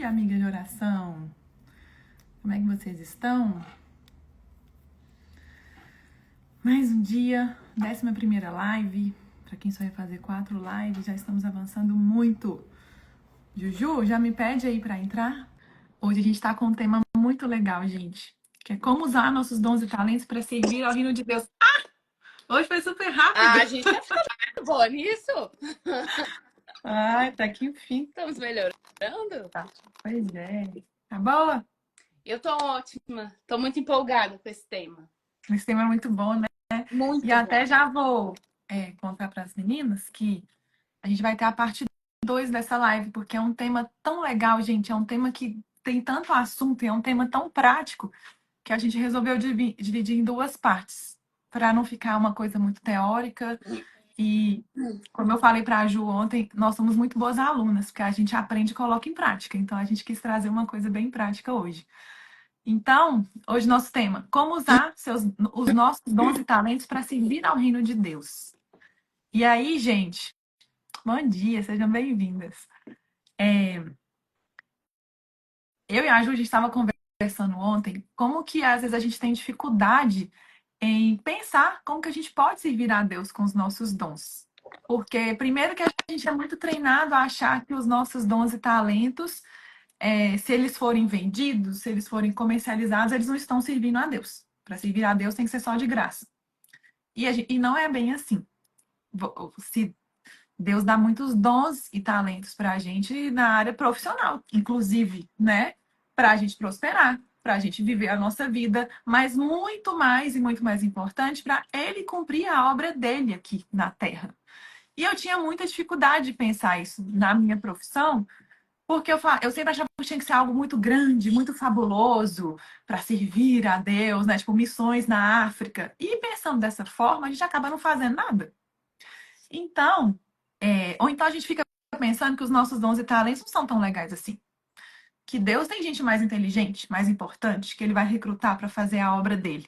dia, amiga de oração. Como é que vocês estão? Mais um dia, 11ª live. Para quem só ia fazer 4 lives, já estamos avançando muito. Juju, já me pede aí para entrar? Hoje a gente tá com um tema muito legal, gente. Que é como usar nossos dons e talentos para servir ao reino de Deus. Hoje foi super rápido. A gente tá ficando boa nisso. Ai, tá que enfim. Estamos melhorando. Tá. Pois é. Tá boa? Eu tô ótima. Tô muito empolgada com esse tema. Esse tema é muito bom, né? E Muito bom. até já vou contar para as meninas que a gente vai ter a parte 2 dessa live, porque é um tema tão legal, gente. É um tema que tem tanto assunto e é um tema tão prático que a gente resolveu dividir em 2 partes, para não ficar uma coisa muito teórica. E, como eu falei para a Ju ontem, nós somos muito boas alunas, porque a gente aprende e coloca em prática. Então, a gente quis trazer uma coisa bem prática hoje. Então, hoje nosso tema, como usar os nossos dons e talentos para servir ao reino de Deus. E aí, gente, bom dia, sejam bem-vindas. Eu e a Ju, a gente estava conversando ontem, como que às vezes a gente tem dificuldade em pensar como que a gente pode servir a Deus com os nossos dons. Porque, primeiro, que a gente é muito treinado a achar que os nossos dons e talentos, se eles forem vendidos, se eles forem comercializados, eles não estão servindo a Deus. Para servir a Deus tem que ser só de graça. E não é bem assim. Se Deus dá muitos dons e talentos para a gente na área profissional, inclusive, né? Para a gente prosperar, para a gente viver a nossa vida, mas muito mais e muito mais importante, para Ele cumprir a obra dele aqui na Terra. E eu tinha muita dificuldade de pensar isso na minha profissão, porque eu sempre achava que tinha que ser algo muito grande, muito fabuloso, para servir a Deus, né? Tipo, missões na África. E pensando dessa forma, a gente acaba não fazendo nada. Então, ou então a gente fica pensando que os nossos dons e talentos não são tão legais assim. Que Deus tem gente mais inteligente, mais importante, que ele vai recrutar para fazer a obra dele.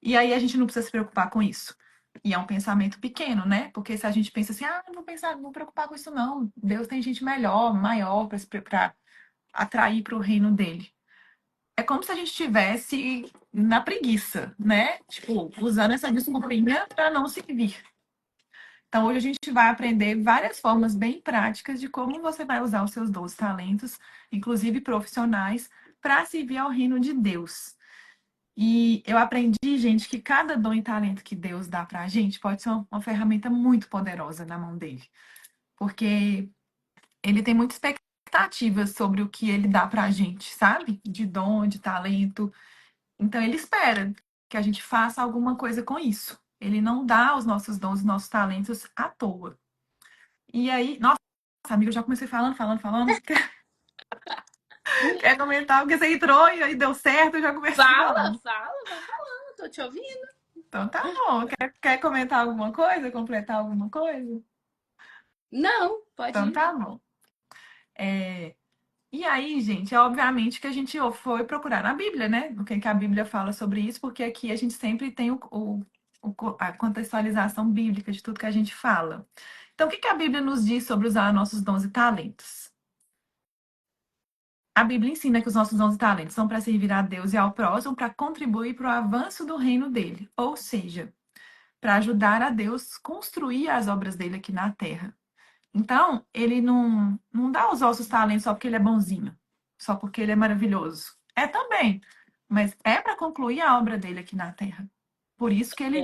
E aí a gente não precisa se preocupar com isso. E é um pensamento pequeno, né? Porque se a gente pensa assim, não vou pensar, não vou preocupar com isso, não. Deus tem gente melhor, maior, para atrair para o reino dele. É como se a gente estivesse na preguiça, né? Tipo, usando essa desculpinha para não servir. Então, hoje a gente vai aprender várias formas bem práticas de como você vai usar os seus dons, talentos, inclusive profissionais, para servir ao reino de Deus. E eu aprendi, gente, que cada dom e talento que Deus dá para a gente pode ser uma ferramenta muito poderosa na mão dele. Porque ele tem muita expectativa sobre o que ele dá para a gente, sabe? De dom, de talento. Então, ele espera que a gente faça alguma coisa com isso. Ele não dá os nossos dons, os nossos talentos à toa. E aí, nossa, amiga, eu já comecei falando. Quer comentar? Porque você entrou e aí deu certo, eu já comecei Fala, falando. fala, vai falando. Tô te ouvindo. Então tá bom. Quer comentar alguma coisa? Completar alguma coisa? Não, pode Então ir. tá bom. E aí, gente, é obviamente que a gente foi procurar na Bíblia, né? O que a Bíblia fala sobre isso, porque aqui a gente sempre tem a contextualização bíblica de tudo que a gente fala. Então, o que a Bíblia nos diz sobre usar nossos dons e talentos? A Bíblia ensina que os nossos dons e talentos são para servir a Deus e ao próximo, para contribuir para o avanço do reino dele, ou seja, para ajudar a Deus construir as obras dele aqui na terra. Então, ele não dá os nossos talentos só porque ele é bonzinho, só porque ele é maravilhoso. É também, mas é para concluir a obra dele aqui na terra. Por isso que ele,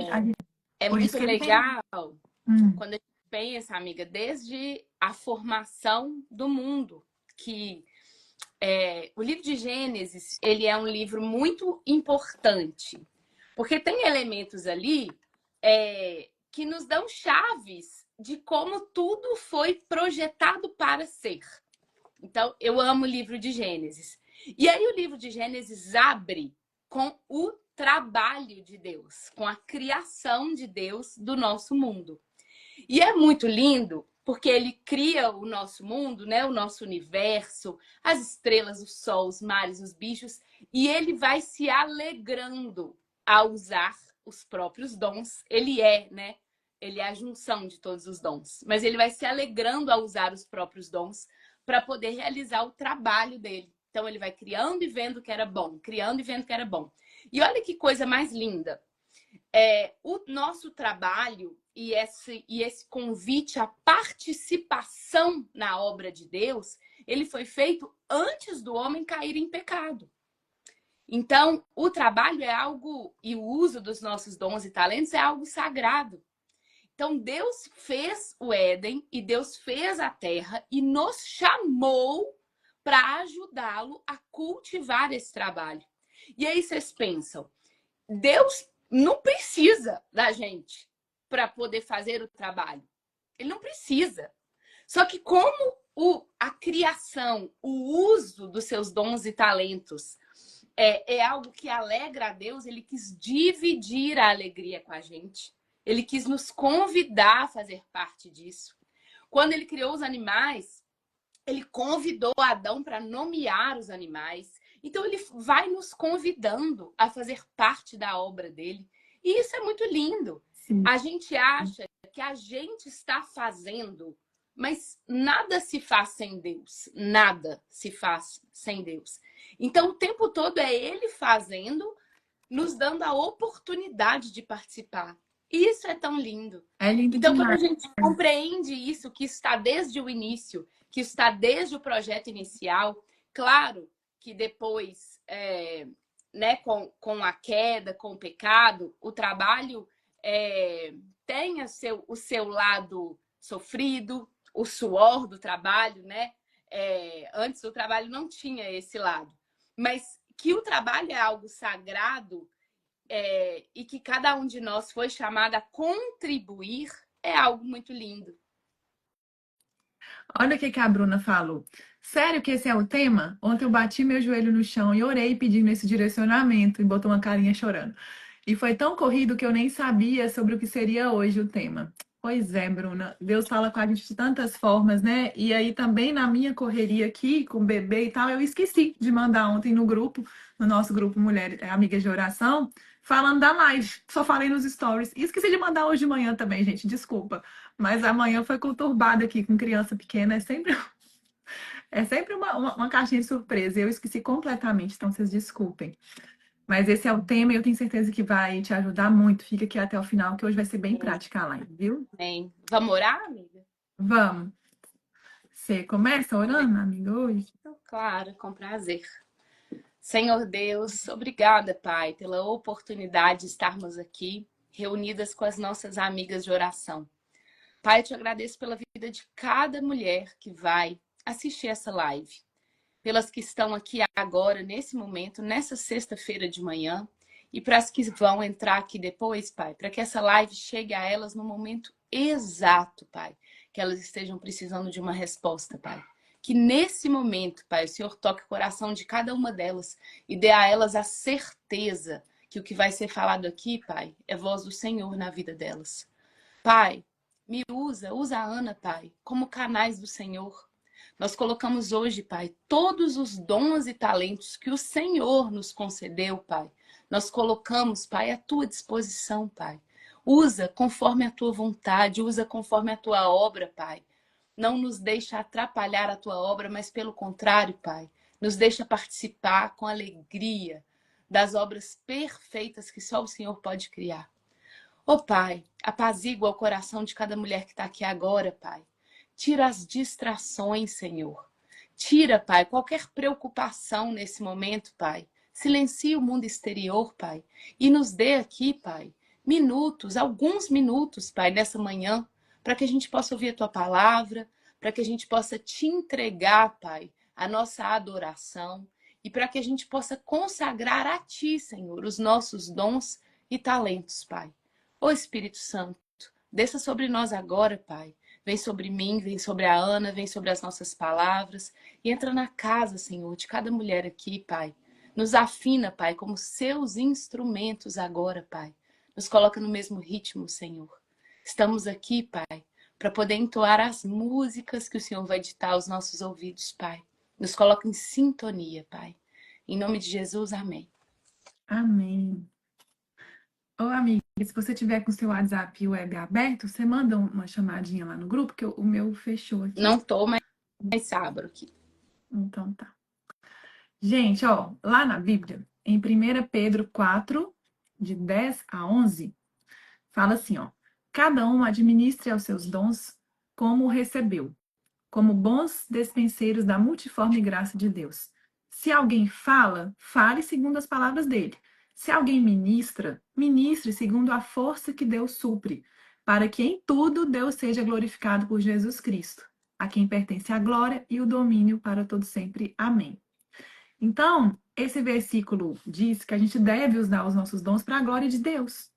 É por isso muito que ele tem. legal Hum, quando a gente pensa, amiga, desde a formação do mundo, que o livro de Gênesis, ele é um livro muito importante, porque tem elementos ali que nos dão chaves de como tudo foi projetado para ser. Então, eu amo o livro de Gênesis. E aí, o livro de Gênesis abre com o trabalho de Deus, com a criação de Deus do nosso mundo. E é muito lindo porque ele cria o nosso mundo, né? O nosso universo, as estrelas, o sol, os mares, os bichos, e ele vai se alegrando a usar os próprios dons. Ele é, né? Ele é a junção de todos os dons, mas ele vai se alegrando a usar os próprios dons para poder realizar o trabalho dele. Então ele vai criando e vendo que era bom, criando e vendo que era bom. E olha que coisa mais linda. O nosso trabalho e esse convite à participação na obra de Deus, ele foi feito antes do homem cair em pecado. Então, o trabalho é algo, e o uso dos nossos dons e talentos é algo sagrado. Então, Deus fez o Éden e Deus fez a terra e nos chamou para ajudá-lo a cultivar esse trabalho. E aí vocês pensam, Deus não precisa da gente para poder fazer o trabalho. Ele não precisa. Só que como a criação, o uso dos seus dons e talentos é algo que alegra a Deus, ele quis dividir a alegria com a gente. Ele quis nos convidar a fazer parte disso. Quando ele criou os animais, ele convidou Adão para nomear os animais. Então ele vai nos convidando a fazer parte da obra dele. E isso é muito lindo. Sim. A gente acha que a gente está fazendo, mas nada se faz sem Deus. Nada se faz sem Deus. Então o tempo todo é ele fazendo, nos dando a oportunidade de participar. E isso é tão lindo. É lindo Então, quando a demais. gente compreende isso, que está desde o início, que está desde o projeto inicial, claro que depois, né, com a queda, com o pecado, o trabalho tem o seu lado sofrido, o suor do trabalho, né? Antes o trabalho não tinha esse lado. Mas que o trabalho é algo sagrado, e que cada um de nós foi chamado a contribuir, é algo muito lindo. Olha o que a Bruna falou. Sério que esse é o tema? Ontem eu bati meu joelho no chão e orei pedindo esse direcionamento e botou uma carinha chorando. E foi tão corrido que eu nem sabia sobre o que seria hoje o tema. Pois é, Bruna. Deus fala com a gente de tantas formas, né? E aí também na minha correria aqui com o bebê e tal, eu esqueci de mandar ontem no grupo, no nosso grupo Mulheres Amigas de Oração, falando da live. Só falei nos stories. E esqueci de mandar hoje de manhã também, gente. Desculpa. Mas amanhã foi conturbado aqui com criança pequena. É sempre uma caixinha de surpresa. Eu esqueci completamente, então vocês desculpem. Mas esse é o tema e eu tenho certeza que vai te ajudar muito. Fica aqui até o final, que hoje vai ser bem prática a live, viu? Amém. Vamos orar, amiga? Vamos. Você começa orando, amiga, hoje? Claro, com prazer. Senhor Deus, obrigada, Pai, pela oportunidade de estarmos aqui, reunidas com as nossas amigas de oração. Pai, eu te agradeço pela vida de cada mulher que vai assistir essa live. Pelas que estão aqui agora, nesse momento, nessa sexta-feira de manhã, e para as que vão entrar aqui depois, Pai, para que essa live chegue a elas no momento exato, Pai, que elas estejam precisando de uma resposta, Pai. Que nesse momento, Pai, o Senhor toque o coração de cada uma delas e dê a elas a certeza que o que vai ser falado aqui, Pai, é voz do Senhor na vida delas. Pai, me usa a Ana, Pai, como canais do Senhor. Nós colocamos hoje, Pai, todos os dons e talentos que o Senhor nos concedeu, Pai. Nós colocamos, Pai, à tua disposição, Pai. Usa conforme a tua vontade, usa conforme a tua obra, Pai. Não nos deixa atrapalhar a tua obra, mas pelo contrário, Pai, nos deixa participar com alegria das obras perfeitas que só o Senhor pode criar. Ô Pai, apazigua o coração de cada mulher que está aqui agora, Pai. Tira as distrações, Senhor. Tira, Pai, qualquer preocupação nesse momento, Pai. Silencia o mundo exterior, Pai. E nos dê aqui, Pai, minutos, alguns minutos, Pai, nessa manhã, para que a gente possa ouvir a Tua palavra, para que a gente possa te entregar, Pai, a nossa adoração e para que a gente possa consagrar a Ti, Senhor, os nossos dons e talentos, Pai. Ô Espírito Santo, desça sobre nós agora, Pai. Vem sobre mim, vem sobre a Ana, vem sobre as nossas palavras. E entra na casa, Senhor, de cada mulher aqui, Pai. Nos afina, Pai, como seus instrumentos agora, Pai. Nos coloca no mesmo ritmo, Senhor. Estamos aqui, Pai, para poder entoar as músicas que o Senhor vai ditar aos nossos ouvidos, Pai. Nos coloca em sintonia, Pai. Em nome de Jesus, amém. Amém. Ô, amiga, se você tiver com o seu WhatsApp web aberto, você manda uma chamadinha lá no grupo, que o meu fechou aqui. Não tô, mas Mas sábado aqui. Então tá. Gente, ó, lá na Bíblia, em 1 Pedro 4, de 10 a 11, fala assim, ó: cada um administre aos seus dons como o recebeu, como bons despenseiros da multiforme graça de Deus. Se alguém fala, fale segundo as palavras dele. Se alguém ministra, ministre segundo a força que Deus supre, para que em tudo Deus seja glorificado por Jesus Cristo, a quem pertence a glória e o domínio para todo sempre. Amém. Então, esse versículo diz que a gente deve usar os nossos dons para a glória de Deus.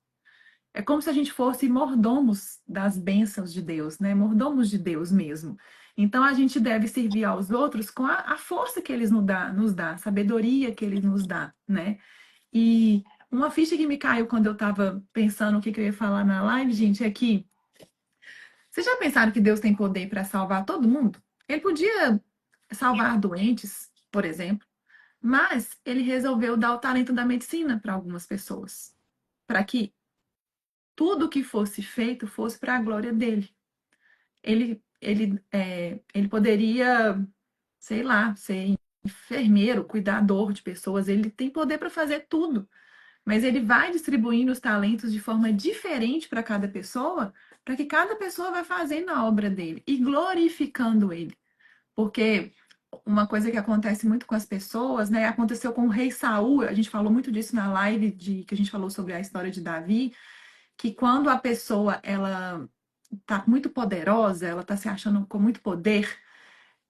É como se a gente fosse mordomos das bênçãos de Deus, né? Mordomos de Deus mesmo. Então, a gente deve servir aos outros com a força que eles nos dá, a sabedoria que ele nos dá, né? E uma ficha que me caiu quando eu estava pensando o que eu ia falar na live, gente, é que vocês já pensaram que Deus tem poder para salvar todo mundo? Ele podia salvar doentes, por exemplo, mas ele resolveu dar o talento da medicina para algumas pessoas, para que tudo que fosse feito fosse para a glória dele. Ele poderia, sei lá, ser enfermeiro, cuidador de pessoas, ele tem poder para fazer tudo, mas ele vai distribuindo os talentos de forma diferente para cada pessoa, para que cada pessoa vá fazendo a obra dele e glorificando ele. Porque uma coisa que acontece muito com as pessoas, né? Aconteceu com o rei Saul, a gente falou muito disso na live que a gente falou sobre a história de Davi, que quando a pessoa ela tá muito poderosa, ela tá se achando com muito poder,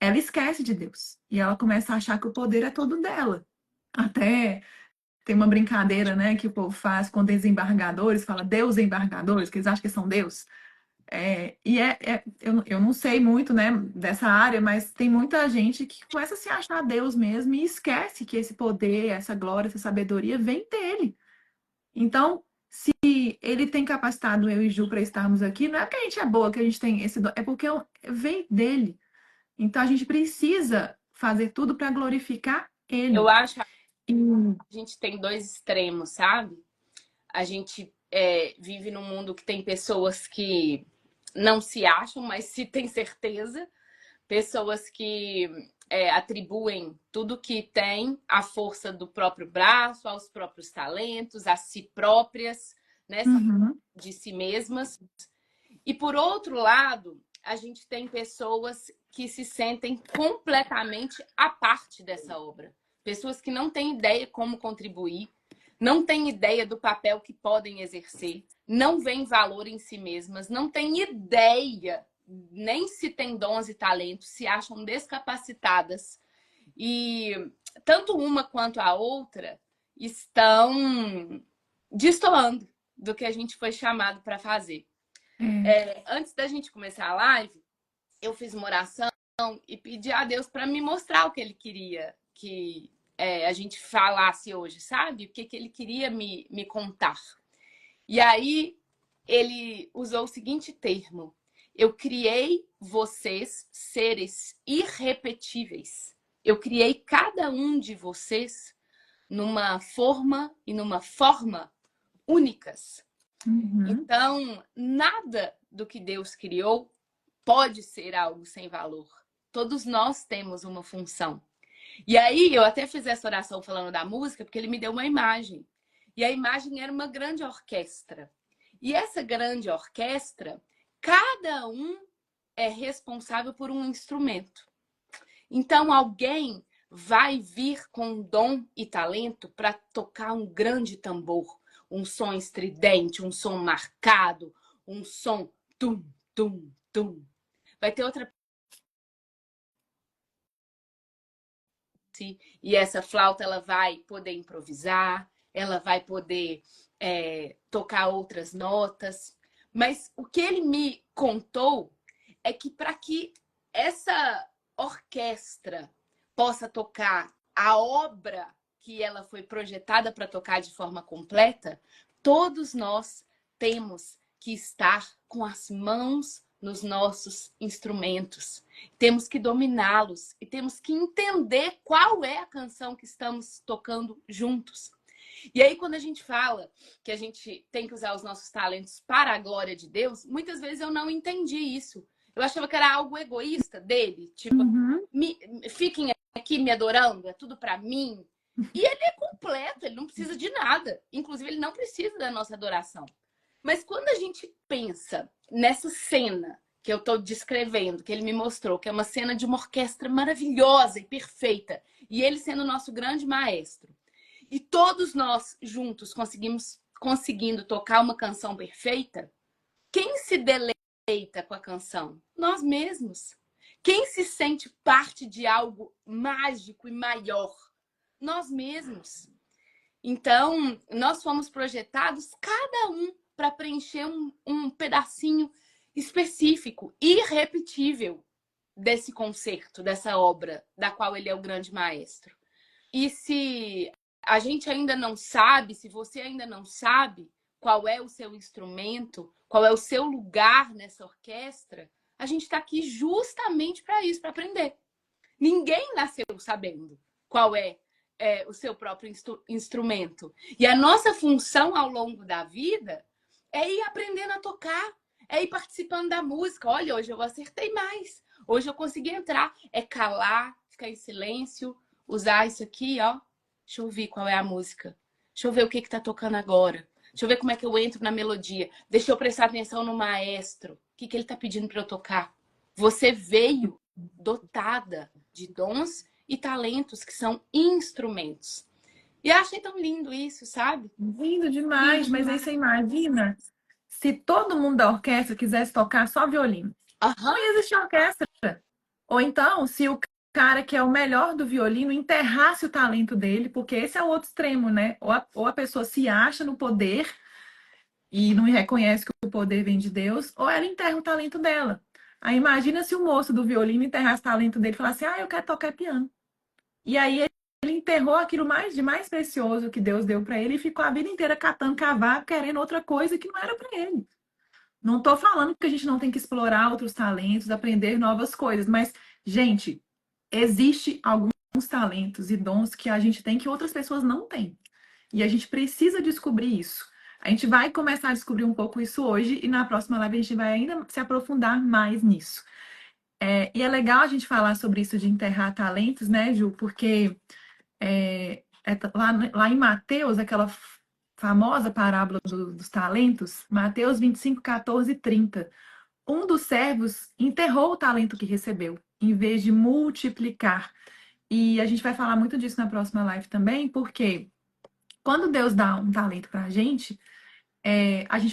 ela esquece de Deus. E ela começa a achar que o poder é todo dela. Até tem uma brincadeira, né, que o povo faz com desembargadores, fala Deus embargadores, que eles acham que são Deus. Eu não sei muito, né, dessa área, mas tem muita gente que começa a se achar Deus mesmo e esquece que esse poder, essa glória, essa sabedoria vem dele. Então, se ele tem capacitado eu e Ju para estarmos aqui, não é porque a gente é boa, que a gente tem esse dom, é porque vem dele. Então, a gente precisa fazer tudo para glorificar Eu ele. acho que E, a gente tem dois extremos, sabe? A gente vive num mundo que tem pessoas que não se acham, mas se tem certeza. Pessoas que atribuem tudo que tem à força do próprio braço, aos próprios talentos, a si próprias, né? São uhum, de si mesmas. E por outro lado, a gente tem pessoas que se sentem completamente à parte dessa obra. Pessoas que não têm ideia como contribuir, não têm ideia do papel que podem exercer, não veem valor em si mesmas, não têm ideia nem se têm dons e talentos, se acham descapacitadas. E tanto uma quanto a outra estão destoando do que a gente foi chamado para fazer. é, Antes da gente começar a live, eu fiz uma oração e pedi a Deus para me mostrar o que ele queria que a gente falasse hoje, sabe? O que, que ele queria me contar. E aí ele usou o seguinte termo: eu criei vocês seres irrepetíveis. Eu criei cada um de vocês numa forma e numa forma únicas. uhum, Então, nada do que Deus criou pode ser algo sem valor. Todos nós temos uma função. E aí, eu até fiz essa oração falando da música, porque ele me deu uma imagem. E a imagem era uma grande orquestra. E essa grande orquestra, cada um é responsável por um instrumento. Então, alguém vai vir com dom e talento para tocar um grande tambor, um som estridente, um som marcado, um som tum, tum, tum. Vai ter outra e essa flauta ela vai poder improvisar, ela vai poder tocar outras notas. Mas o que ele me contou é que para que essa orquestra possa tocar a obra que ela foi projetada para tocar de forma completa, todos nós temos que estar com as mãos nos nossos instrumentos. Temos que dominá-los e temos que entender qual é a canção que estamos tocando juntos. E aí, quando a gente fala que a gente tem que usar os nossos talentos para a glória de Deus, muitas vezes eu não entendi isso. Eu achava que era algo egoísta dele, tipo, Uhum. fiquem aqui me adorando, é tudo pra mim. E ele é completo, ele não precisa de nada. Inclusive, ele não precisa da nossa adoração. Mas quando a gente pensa nessa cena que eu tô descrevendo, que ele me mostrou, que é uma cena de uma orquestra maravilhosa e perfeita, e ele sendo o nosso grande maestro, e todos nós juntos conseguindo tocar uma canção perfeita, quem se deleita com a canção? Nós mesmos. Quem se sente parte de algo mágico e maior? Nós mesmos. Então, nós fomos projetados, cada um, para preencher um pedacinho específico, irrepetível desse concerto, dessa obra, da qual ele é o grande maestro. E se a gente ainda não sabe, se você ainda não sabe qual é o seu instrumento, qual é o seu lugar nessa orquestra, a gente está aqui justamente para isso, para aprender. Ninguém nasceu sabendo qual é o seu próprio instrumento. E a nossa função ao longo da vida é ir aprendendo a tocar, é ir participando da música. Olha, hoje eu acertei mais. Hoje eu consegui entrar. É calar, ficar em silêncio, usar isso aqui, ó. Deixa eu ouvir qual é a música. Deixa eu ver o que tá tocando agora. Deixa eu ver como é que eu entro na melodia. Deixa eu prestar atenção no maestro. O que ele tá pedindo para eu tocar? Você veio dotada de dons e talentos que são instrumentos. E eu achei tão lindo isso, sabe? Lindo demais, Lindo mas aí demais. você imagina se todo mundo da orquestra quisesse tocar só violino. Não Aham. ia existir orquestra. Ou então, se o cara que é o melhor do violino enterrasse o talento dele, porque esse é o outro extremo, né? Ou a pessoa se acha no poder e não reconhece que o poder vem de Deus, ou ela enterra o talento dela. Aí imagina se o moço do violino enterrasse o talento dele e falasse, eu quero tocar piano. E aí ele enterrou aquilo de mais precioso que Deus deu para ele e ficou a vida inteira catando cavaco, querendo outra coisa que não era para ele. Não estou falando que a gente não tem que explorar outros talentos, aprender novas coisas, mas, gente, existe alguns talentos e dons que a gente tem que outras pessoas não têm. E a gente precisa descobrir isso. A gente vai começar a descobrir um pouco isso hoje e na próxima live a gente vai ainda se aprofundar mais nisso. E é legal a gente falar sobre isso de enterrar talentos, né, Ju? Porque lá em Mateus, aquela famosa parábola dos talentos, Mateus 25, 14 e 30. Um dos servos enterrou o talento que recebeu, em vez de multiplicar. E a gente vai falar muito disso na próxima live também, porque quando Deus dá um talento para a gente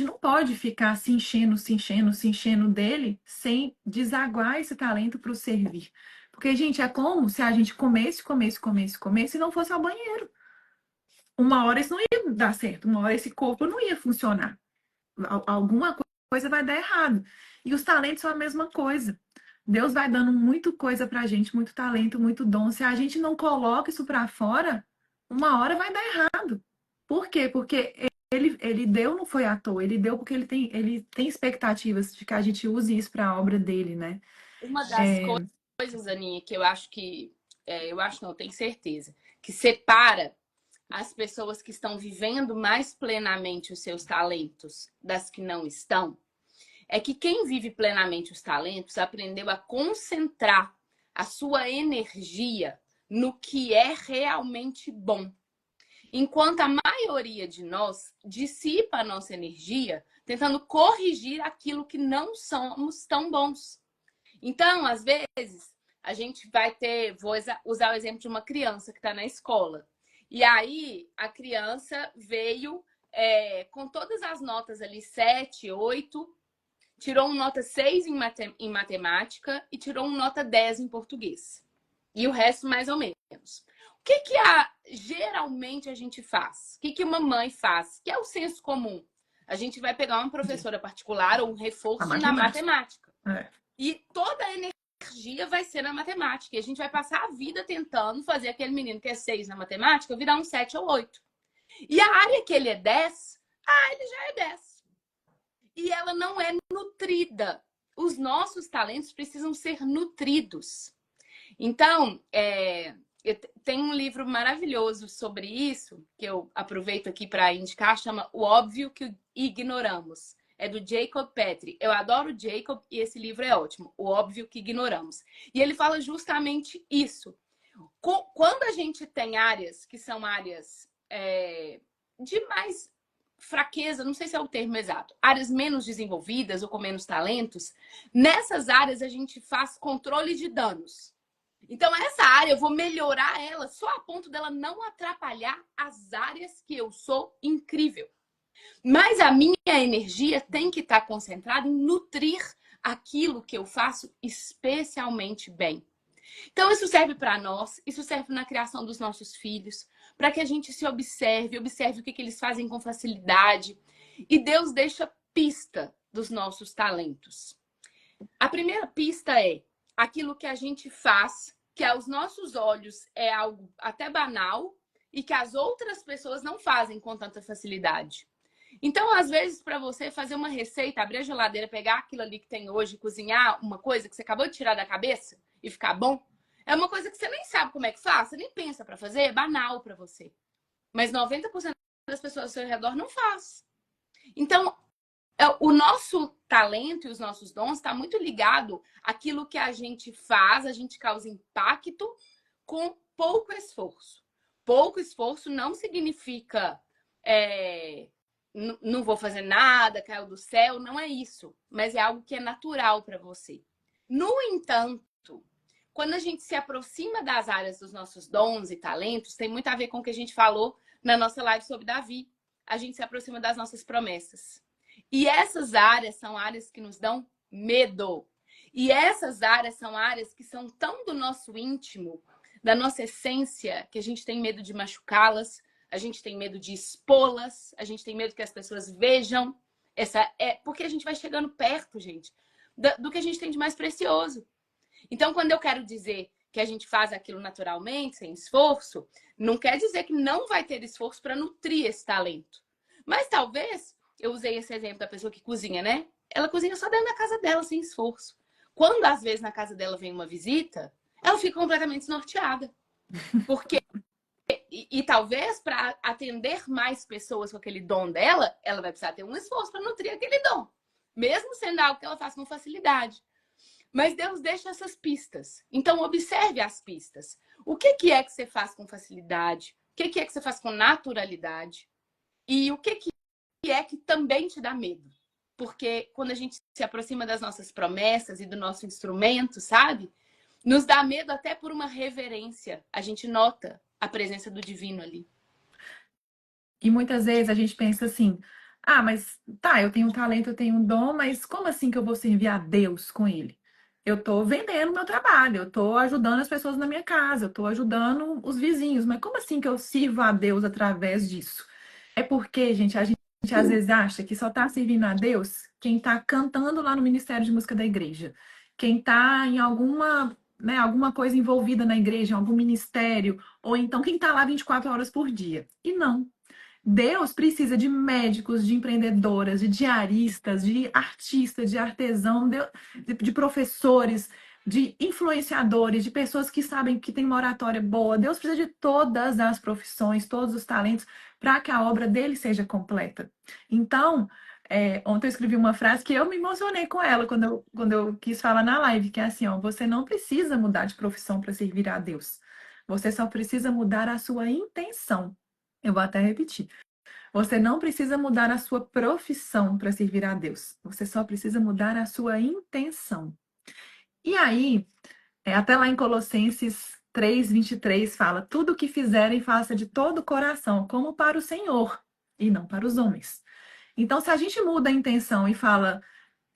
não pode ficar se enchendo, se enchendo, se enchendo dele sem desaguar esse talento para o servir. Porque, gente, é como se a gente comesse e não fosse ao banheiro. Uma hora isso não ia dar certo, uma hora esse corpo não ia funcionar. Alguma coisa vai dar errado. E os talentos são a mesma coisa. Deus vai dando muito coisa pra gente, muito talento, muito dom. Se a gente não coloca isso pra fora, uma hora vai dar errado. Por quê? Porque ele deu, não foi à toa, ele deu porque ele tem expectativas de que a gente use isso para a obra dele, né? Uma das coisas, Aninha, que eu acho que. Eu acho, não, tenho certeza. Que separa as pessoas que estão vivendo mais plenamente os seus talentos das que não estão, é que quem vive plenamente os talentos aprendeu a concentrar a sua energia no que é realmente bom. Enquanto a maioria de nós dissipa a nossa energia tentando corrigir aquilo que não somos tão bons. Então, às vezes, a gente vai ter, vou usar o exemplo de uma criança que está na escola. E aí, a criança veio com todas as notas ali, 7, 8, tirou uma nota 6 em matemática e tirou uma nota 10 em português. E o resto, mais ou menos. O que geralmente a gente faz? O que uma mãe faz? Que é o senso comum. A gente vai pegar uma professora particular ou um A reforço na matemática. matemática. É. E toda a energia vai ser na matemática. E a gente vai passar a vida tentando fazer aquele menino que é 6 na matemática virar um 7 ou 8. E a área que ele é 10, ele já é 10. E ela não é nutrida. Os nossos talentos precisam ser nutridos. Então, tem um livro maravilhoso sobre isso, que eu aproveito aqui para indicar, chama O Óbvio que Ignoramos. É do Jacob Petrie. Eu adoro o Jacob e esse livro é ótimo. O óbvio que ignoramos. E ele fala justamente isso. Quando a gente tem áreas que são áreas de mais fraqueza, não sei se é o termo exato, áreas menos desenvolvidas ou com menos talentos, nessas áreas a gente faz controle de danos. Então, essa área eu vou melhorar ela só a ponto dela não atrapalhar as áreas que eu sou incrível. Mas a minha energia tem que estar concentrada em nutrir aquilo que eu faço especialmente bem. Então, isso serve para nós, isso serve na criação dos nossos filhos, para que a gente se observe, observe o que eles fazem com facilidade. E Deus deixa pista dos nossos talentos. A primeira pista é aquilo que a gente faz, que aos nossos olhos é algo até banal e que as outras pessoas não fazem com tanta facilidade. Então, às vezes, para você fazer uma receita, abrir a geladeira, pegar aquilo ali que tem hoje, cozinhar uma coisa que você acabou de tirar da cabeça e ficar bom, é uma coisa que você nem sabe como é que faz, você nem pensa para fazer, é banal para você. Mas 90% das pessoas ao seu redor não faz. Então, o nosso talento e os nossos dons está muito ligado àquilo que a gente faz, a gente causa impacto com pouco esforço. Pouco esforço não significa não vou fazer nada, caiu do céu, não é isso. Mas é algo que é natural para você. No entanto, quando a gente se aproxima das áreas dos nossos dons e talentos, tem muito a ver com o que a gente falou na nossa live sobre Davi. A gente se aproxima das nossas promessas. E essas áreas são áreas que nos dão medo. E essas áreas são áreas que são tão do nosso íntimo, da nossa essência, que a gente tem medo de machucá-las, a gente tem medo de expô-las, a gente tem medo que as pessoas vejam. Porque a gente vai chegando perto, gente, do que a gente tem de mais precioso. Então, quando eu quero dizer que a gente faz aquilo naturalmente, sem esforço, não quer dizer que não vai ter esforço para nutrir esse talento. Mas talvez, eu usei esse exemplo da pessoa que cozinha, né? Ela cozinha só dentro da casa dela, sem esforço. Quando, às vezes, na casa dela vem uma visita, ela fica completamente desnorteada. Porque E talvez para atender mais pessoas com aquele dom dela, ela vai precisar ter um esforço para nutrir aquele dom, mesmo sendo algo que ela faz com facilidade. Mas Deus deixa essas pistas. Então, observe as pistas. O que é que você faz com facilidade? O que é que você faz com naturalidade? E o que é que também te dá medo? Porque quando a gente se aproxima das nossas promessas e do nosso instrumento, sabe? Nos dá medo até por uma reverência. A gente nota a presença do divino ali. E muitas vezes a gente pensa assim: ah, mas tá, eu tenho um talento, eu tenho um dom, mas como assim que eu vou servir a Deus com ele? Eu estou vendendo meu trabalho, eu estou ajudando as pessoas na minha casa, eu estou ajudando os vizinhos, mas como assim que eu sirvo a Deus através disso? É porque, gente, a gente às vezes acha que só está servindo a Deus quem está cantando lá no Ministério de Música da igreja, quem está em alguma, né, alguma coisa envolvida na igreja, em algum ministério, ou então quem está lá 24 horas por dia. E não. Deus precisa de médicos, de empreendedoras, de diaristas, de artistas, de artesão, de professores, de influenciadores, de pessoas que sabem que tem uma oratória boa. Deus precisa de todas as profissões, todos os talentos, para que a obra dele seja completa. Então, ontem eu escrevi uma frase que eu me emocionei com ela quando eu quis falar na live, que é assim, ó, você não precisa mudar de profissão para servir a Deus. Você só precisa mudar a sua intenção. Eu vou até repetir. Você não precisa mudar a sua profissão para servir a Deus. Você só precisa mudar a sua intenção. E aí, até lá em Colossenses 3:23 fala: tudo o que fizerem, faça de todo o coração, como para o Senhor e não para os homens. Então, se a gente muda a intenção e fala,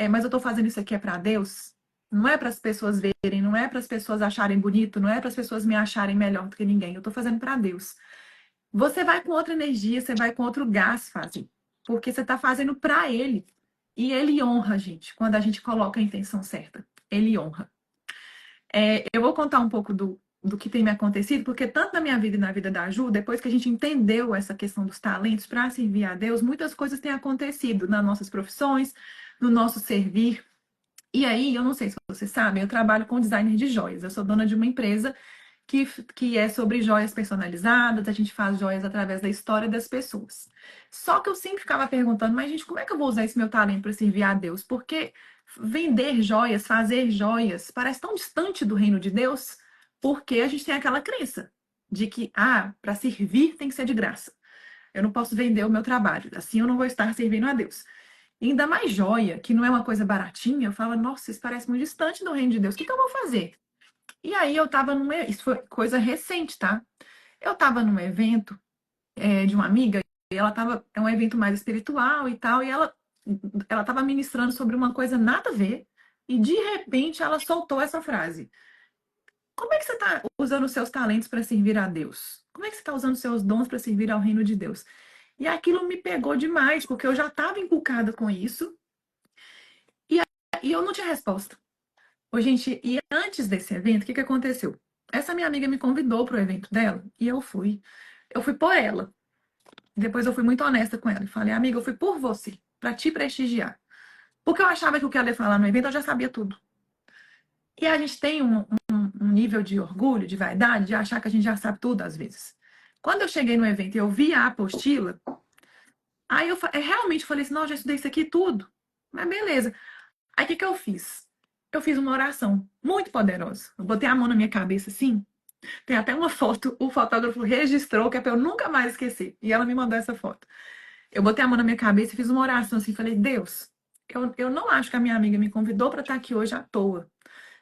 mas eu estou fazendo isso aqui é para Deus, não é para as pessoas verem, não é para as pessoas acharem bonito, não é para as pessoas me acharem melhor do que ninguém, eu estou fazendo para Deus. Você vai com outra energia, você vai com outro gás fazer, porque você está fazendo para ele. E ele honra, gente, quando a gente coloca a intenção certa. Ele honra. Eu vou contar um pouco do que tem me acontecido, porque tanto na minha vida e na vida da Ju, depois que a gente entendeu essa questão dos talentos para servir a Deus, muitas coisas têm acontecido nas nossas profissões, no nosso servir. E aí, eu não sei se vocês sabem, eu trabalho com designer de joias. Eu sou dona de uma empresa que, que é sobre joias personalizadas, a gente faz joias através da história das pessoas. Só que eu sempre ficava perguntando, mas gente, como é que eu vou usar esse meu talento para servir a Deus? Porque vender joias, fazer joias, parece tão distante do reino de Deus, porque a gente tem aquela crença de que, para servir tem que ser de graça. Eu não posso vender o meu trabalho, assim eu não vou estar servindo a Deus. E ainda mais joia, que não é uma coisa baratinha, eu falo, nossa, isso parece muito distante do reino de Deus, o que que eu vou fazer? E aí eu tava isso foi coisa recente, tá? Eu tava num evento de uma amiga, e ela tava, é um evento mais espiritual e tal, e ela tava ministrando sobre uma coisa nada a ver, e de repente ela soltou essa frase. Como é que você está usando os seus talentos para servir a Deus? Como é que você está usando os seus dons para servir ao reino de Deus? E aquilo me pegou demais, porque eu já estava inculcada com isso e, e eu não tinha resposta. Ô, gente, e antes desse evento, o que que aconteceu? Essa minha amiga me convidou para o evento dela e eu fui. Eu fui por ela. Depois eu fui muito honesta com ela e falei, amiga, eu fui por você, para te prestigiar. Porque eu achava que o que ela ia falar no evento eu já sabia tudo. E a gente tem um nível de orgulho, de vaidade, de achar que a gente já sabe tudo às vezes. Quando eu cheguei no evento e eu vi a apostila, aí eu realmente falei assim, não, eu já estudei isso aqui tudo. Mas beleza. Aí o que que eu fiz? Eu fiz uma oração muito poderosa. Eu botei a mão na minha cabeça assim. Tem até uma foto, o fotógrafo registrou, que é para eu nunca mais esquecer. E ela me mandou essa foto. Eu botei a mão na minha cabeça e fiz uma oração assim. Falei, Deus, eu não acho que a minha amiga me convidou para estar aqui hoje à toa.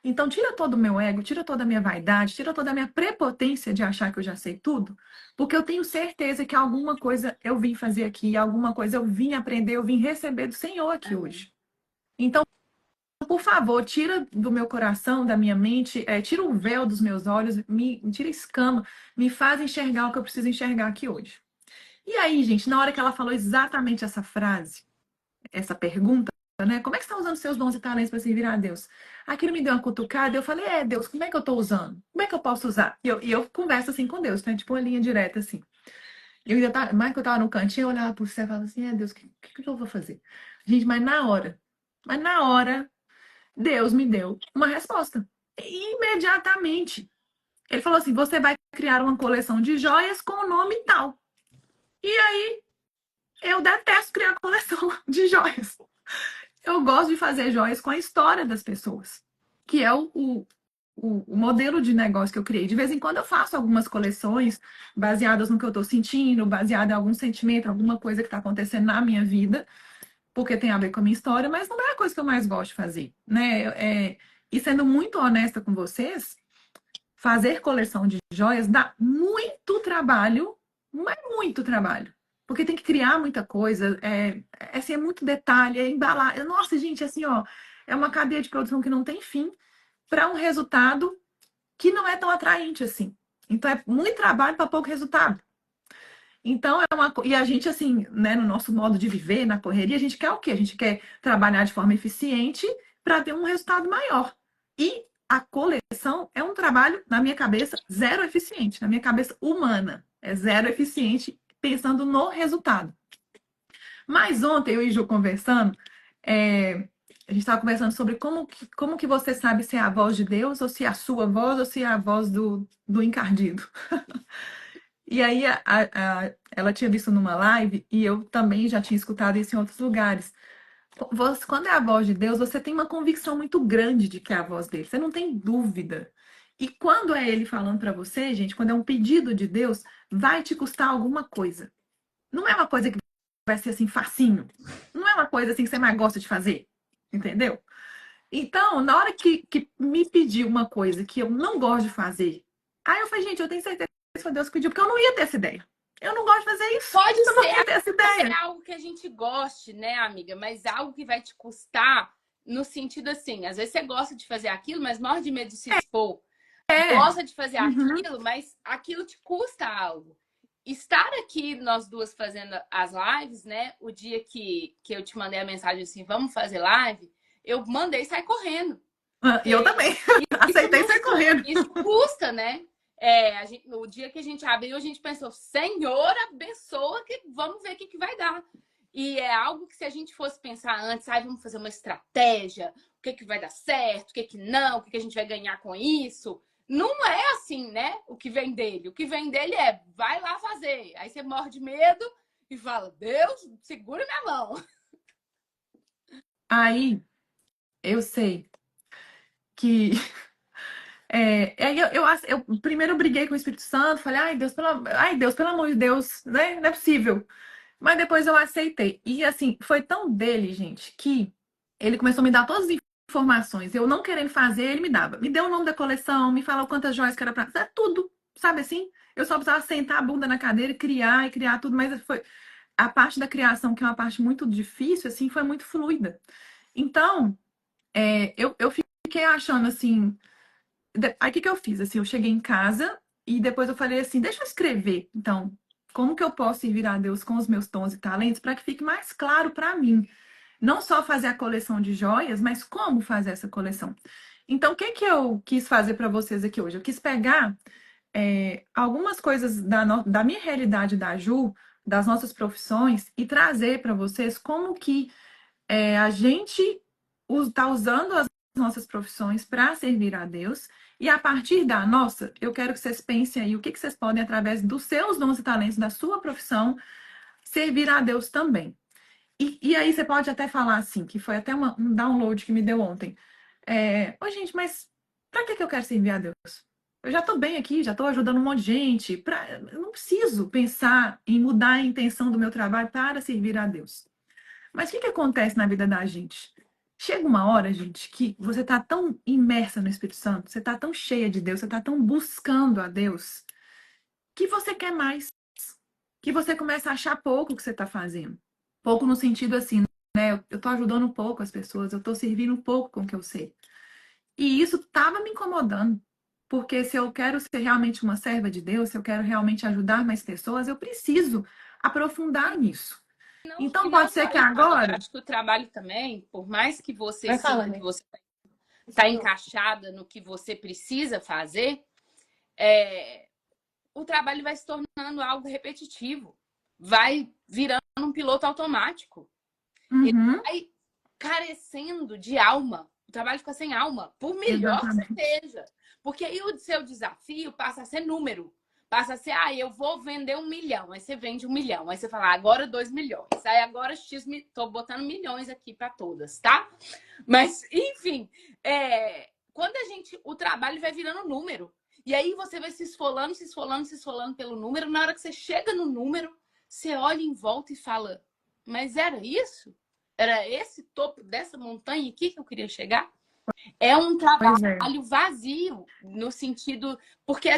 Então, tira todo o meu ego, tira toda a minha vaidade, tira toda a minha prepotência de achar que eu já sei tudo, porque eu tenho certeza que alguma coisa eu vim fazer aqui, alguma coisa eu vim aprender, eu vim receber do Senhor aqui hoje. Então, por favor, tira do meu coração, da minha mente, tira o véu dos meus olhos, me tira escama, me faz enxergar o que eu preciso enxergar aqui hoje. E aí, gente, na hora que ela falou exatamente essa frase, essa pergunta, né? Como é que você está usando seus dons e talentos para servir a Deus? Aquilo me deu uma cutucada, eu falei, Deus, como é que eu estou usando? Como é que eu posso usar? E eu converso assim com Deus, né? Tipo uma linha direta, assim. Eu ainda tava, mais que eu tava no cantinho, eu olhava pro céu e falava assim, Deus, o que eu vou fazer? Gente, mas na hora, Deus me deu uma resposta. E imediatamente. Ele falou assim, você vai criar uma coleção de joias com o nome tal. E aí, eu detesto criar coleção de joias. Eu gosto de fazer joias com a história das pessoas, que é o modelo de negócio que eu criei. De vez em quando eu faço algumas coleções baseadas no que eu estou sentindo, baseada em algum sentimento, alguma coisa que está acontecendo na minha vida, porque tem a ver com a minha história, mas não é a coisa que eu mais gosto de fazer, né? E sendo muito honesta com vocês, fazer coleção de joias dá muito trabalho, mas muito trabalho. Porque tem que criar muita coisa, assim, é muito detalhe, é embalar. Nossa, gente, assim, ó, é uma cadeia de produção que não tem fim para um resultado que não é tão atraente assim. Então é muito trabalho para pouco resultado. Então e a gente assim, né, no nosso modo de viver, na correria, a gente quer o quê? A gente quer trabalhar de forma eficiente para ter um resultado maior. E a coleção é um trabalho, na minha cabeça, zero eficiente, na minha cabeça humana, é zero eficiente pensando no resultado. Mas ontem eu e o Ju conversando, a gente estava conversando sobre como que você sabe se é a voz de Deus, ou se é a sua voz, ou se é a voz do encardido. E aí ela tinha visto numa live e eu também já tinha escutado isso em outros lugares. Quando é a voz de Deus, você tem uma convicção muito grande de que é a voz dele, você não tem dúvida. E quando é ele falando para você, gente, quando é um pedido de Deus, vai te custar alguma coisa. Não é uma coisa que vai ser assim facinho. Não é uma coisa assim que você mais gosta de fazer. Entendeu? Então, na hora que me pediu uma coisa que eu não gosto de fazer, aí eu falei, gente, eu tenho certeza que foi Deus que pediu, porque eu não ia ter essa ideia. Eu não gosto de fazer isso. Pode Eu não ia ter essa ser ideia. algo que a gente goste, né, amiga? Mas algo que vai te custar no sentido assim, às vezes você gosta de fazer aquilo, mas morre de medo de se expor. É. Gosta de fazer Uhum. aquilo, mas aquilo te custa algo. Estar aqui, nós duas fazendo as lives, né? O dia que eu te mandei a mensagem assim, vamos fazer live, eu mandei sair correndo. E eu também. Isso Aceitei sair correndo. isso custa, né? O dia que a gente abriu, a gente pensou, Senhor, abençoa que vamos ver o que vai dar. E é algo que se a gente fosse pensar antes, vamos fazer uma estratégia, o que vai dar certo, o que não, o que a gente vai ganhar com isso, Não é assim, né? O que vem dele. O que vem dele é, vai lá fazer. Aí você morre de medo e fala, Deus, segura minha mão. Aí eu sei que aí eu primeiro briguei com o Espírito Santo, falei, ai, Deus, pelo amor de Deus, né? Não é possível. Mas depois eu aceitei. E assim, foi tão dele, gente, que ele começou a me dar todas as informações. Eu não querendo fazer, ele me dava. Me deu o nome da coleção, me falou quantas joias que era pra. Tudo, sabe assim? Eu só precisava sentar a bunda na cadeira e criar tudo, mas foi a parte da criação, que é uma parte muito difícil, assim, foi muito fluida. Então, eu fiquei achando assim. Aí o que que eu fiz? Assim, eu cheguei em casa e depois eu falei assim: deixa eu escrever. Então, como que eu posso servir a Deus com os meus dons e talentos para que fique mais claro para mim? Não só fazer a coleção de joias, mas como fazer essa coleção. Então, o que que eu quis fazer para vocês aqui hoje? Eu quis pegar algumas coisas da minha realidade da Ju, das nossas profissões, e trazer para vocês como que a gente está usando as nossas profissões para servir a Deus. E a partir da nossa, eu quero que vocês pensem aí o que vocês podem, através dos seus dons e talentos, da sua profissão, servir a Deus também. E aí você pode até falar assim, que foi até um download que me deu ontem. Ô, gente, mas para que eu quero servir a Deus? Eu já estou bem aqui, já estou ajudando um monte de gente. Eu não preciso pensar em mudar a intenção do meu trabalho para servir a Deus. Mas o que acontece na vida da gente? Chega uma hora, gente, que você está tão imersa no Espírito Santo, você está tão cheia de Deus, você está tão buscando a Deus, que você quer mais, que você começa a achar pouco o que você está fazendo. Pouco no sentido assim, né? Eu estou ajudando pouco as pessoas, eu estou servindo pouco com o que eu sei. E isso estava me incomodando, porque se eu quero ser realmente uma serva de Deus, se eu quero realmente ajudar mais pessoas, eu preciso aprofundar nisso. E Então não pode só ser que isso, amiga. agora. Acho que o trabalho também, por mais que você Vai sinta falando que aí. você está encaixada no que você precisa fazer, é, o trabalho vai se tornando algo repetitivo. Vai virando um piloto automático. Ele Uhum, vai carecendo de alma. O trabalho fica sem alma, por melhor que você exatamente. seja. Porque aí o seu desafio passa a ser número. Passa a ser, eu vou vender 1 milhão. Aí você vende 1 milhão. Aí você fala, agora 2 milhões. Aí agora tô botando milhões aqui para todas, tá? Mas, enfim, quando o trabalho vai virando número. E aí você vai se esfolando, se esfolando, se esfolando pelo número. Na hora que você chega no número, você olha em volta e fala, mas era isso? Era esse topo dessa montanha aqui que eu queria chegar? É um Pois é. trabalho vazio, no sentido. Porque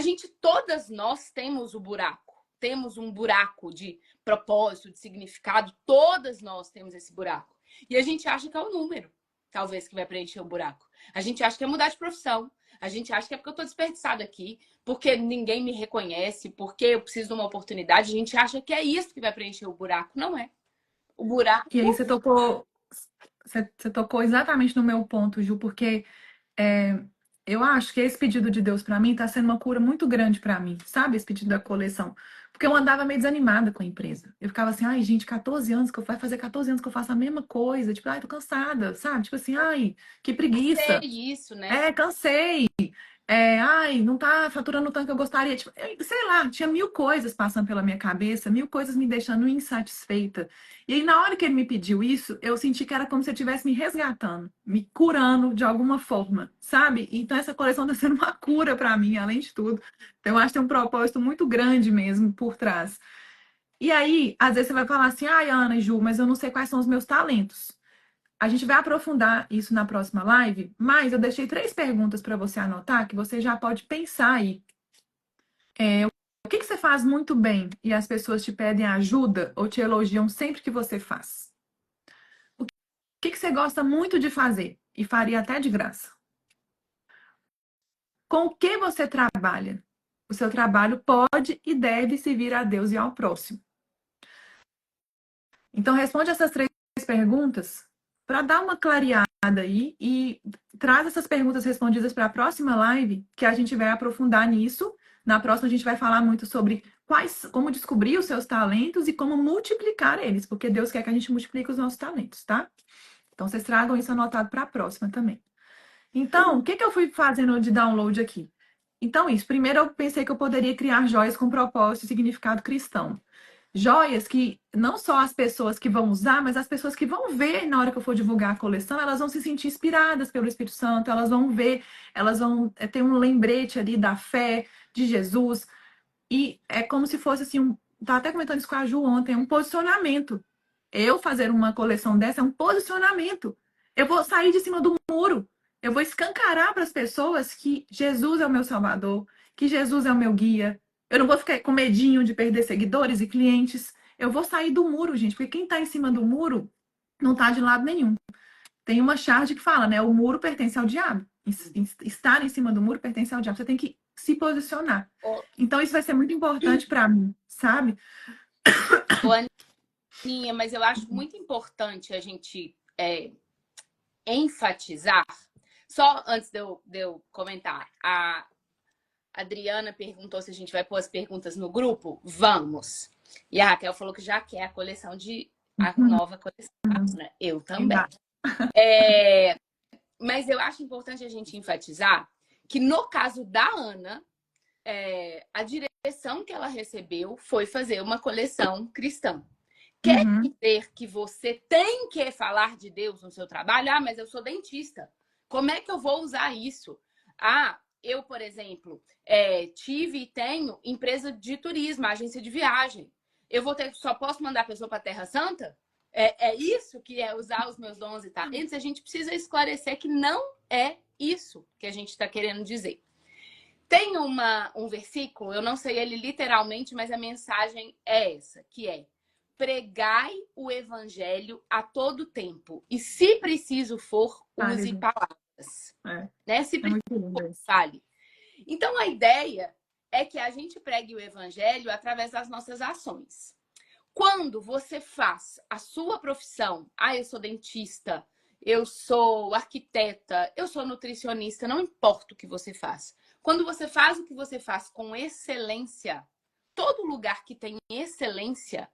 todas nós temos o buraco. Temos um buraco de propósito, de significado. Todas nós temos esse buraco. E a gente acha que é o número, talvez, que vai preencher o buraco. A gente acha que é mudar de profissão. A gente acha que é porque eu estou desperdiçado aqui, porque ninguém me reconhece, porque eu preciso de uma oportunidade. A gente acha que é isso que vai preencher o buraco. Não é. O E aí buraco você tocou exatamente no meu ponto, Ju, porque é, eu acho que esse pedido de Deus para mim está sendo uma cura muito grande para mim, sabe? Esse pedido da coleção. Porque eu andava meio desanimada com a empresa. Eu ficava assim, ai, gente, 14 anos que vai fazer 14 anos que eu faço a mesma coisa. Tipo, ai, tô cansada, sabe? Tipo assim, ai, que é preguiça. isso, né? Cansei. Ai, não tá faturando o tanto que eu gostaria. Tipo, sei lá, tinha mil coisas passando pela minha cabeça, mil coisas me deixando insatisfeita. E aí, na hora que ele me pediu isso, eu senti que era como se ele estivesse me resgatando, me curando de alguma forma, sabe? Então, essa coleção tá sendo uma cura para mim, além de tudo. Então, eu acho que tem um propósito muito grande mesmo por trás. E aí, às vezes você vai falar assim, ai, Ana e Ju, mas eu não sei quais são os meus talentos. A gente vai aprofundar isso na próxima live, mas eu deixei 3 perguntas para você anotar que você já pode pensar aí. O que você faz muito bem e as pessoas te pedem ajuda ou te elogiam sempre que você faz? O que você gosta muito de fazer e faria até de graça? Com o que você trabalha? O seu trabalho pode e deve servir a Deus e ao próximo. Então, responde essas 3 perguntas para dar uma clareada aí e traz essas perguntas respondidas para a próxima live, que a gente vai aprofundar nisso. Na próxima, a gente vai falar muito sobre como descobrir os seus talentos e como multiplicar eles, porque Deus quer que a gente multiplique os nossos talentos, tá? Então, vocês tragam isso anotado para a próxima também. Então, o que eu fui fazendo de download aqui? Então, isso. Primeiro, eu pensei que eu poderia criar joias com propósito e significado cristão. Joias que não só as pessoas que vão usar, mas as pessoas que vão ver na hora que eu for divulgar a coleção, elas vão se sentir inspiradas pelo Espírito Santo, elas vão ver, elas vão ter um lembrete ali da fé de Jesus. E é como se fosse assim, tava até comentando isso com a Ju ontem, um posicionamento. Eu fazer uma coleção dessa é um posicionamento. Eu vou sair de cima do muro. Eu vou escancarar para as pessoas que Jesus é o meu salvador, que Jesus é o meu guia. Eu não vou ficar com medinho de perder seguidores e clientes. Eu vou sair do muro, gente, porque quem está em cima do muro não está de lado nenhum. Tem uma charge que fala, né? O muro pertence ao diabo. Estar em cima do muro pertence ao diabo. Você tem que se posicionar. Então, isso vai ser muito importante para mim, sabe? Ô, Aninha, mas eu acho muito importante a gente enfatizar. Só antes de eu comentar, a Adriana perguntou se a gente vai pôr as perguntas no grupo. Vamos. E a Raquel falou que já quer a coleção a nova coleção, né? Eu também. Mas eu acho importante a gente enfatizar que no caso da Ana, a direção que ela recebeu foi fazer uma coleção cristã. Quer dizer que você tem que falar de Deus no seu trabalho? Ah, mas eu sou dentista. Como é que eu vou usar isso? Ah, eu, por exemplo, tive e tenho empresa de turismo, agência de viagem. Eu só posso mandar a pessoa para a Terra Santa? É isso que é usar os meus dons e talentos? A gente precisa esclarecer que não é isso que a gente está querendo dizer. Tem um versículo, eu não sei ele literalmente, mas a mensagem é essa, que é: pregai o evangelho a todo tempo. E se preciso for, use palavras. Né? Se preciso for, fale. Então, a ideia é que a gente pregue o evangelho através das nossas ações. Quando você faz a sua profissão, eu sou dentista, eu sou arquiteta, eu sou nutricionista, não importa o que você faz. Quando você faz o que você faz com excelência, todo lugar que tem excelência,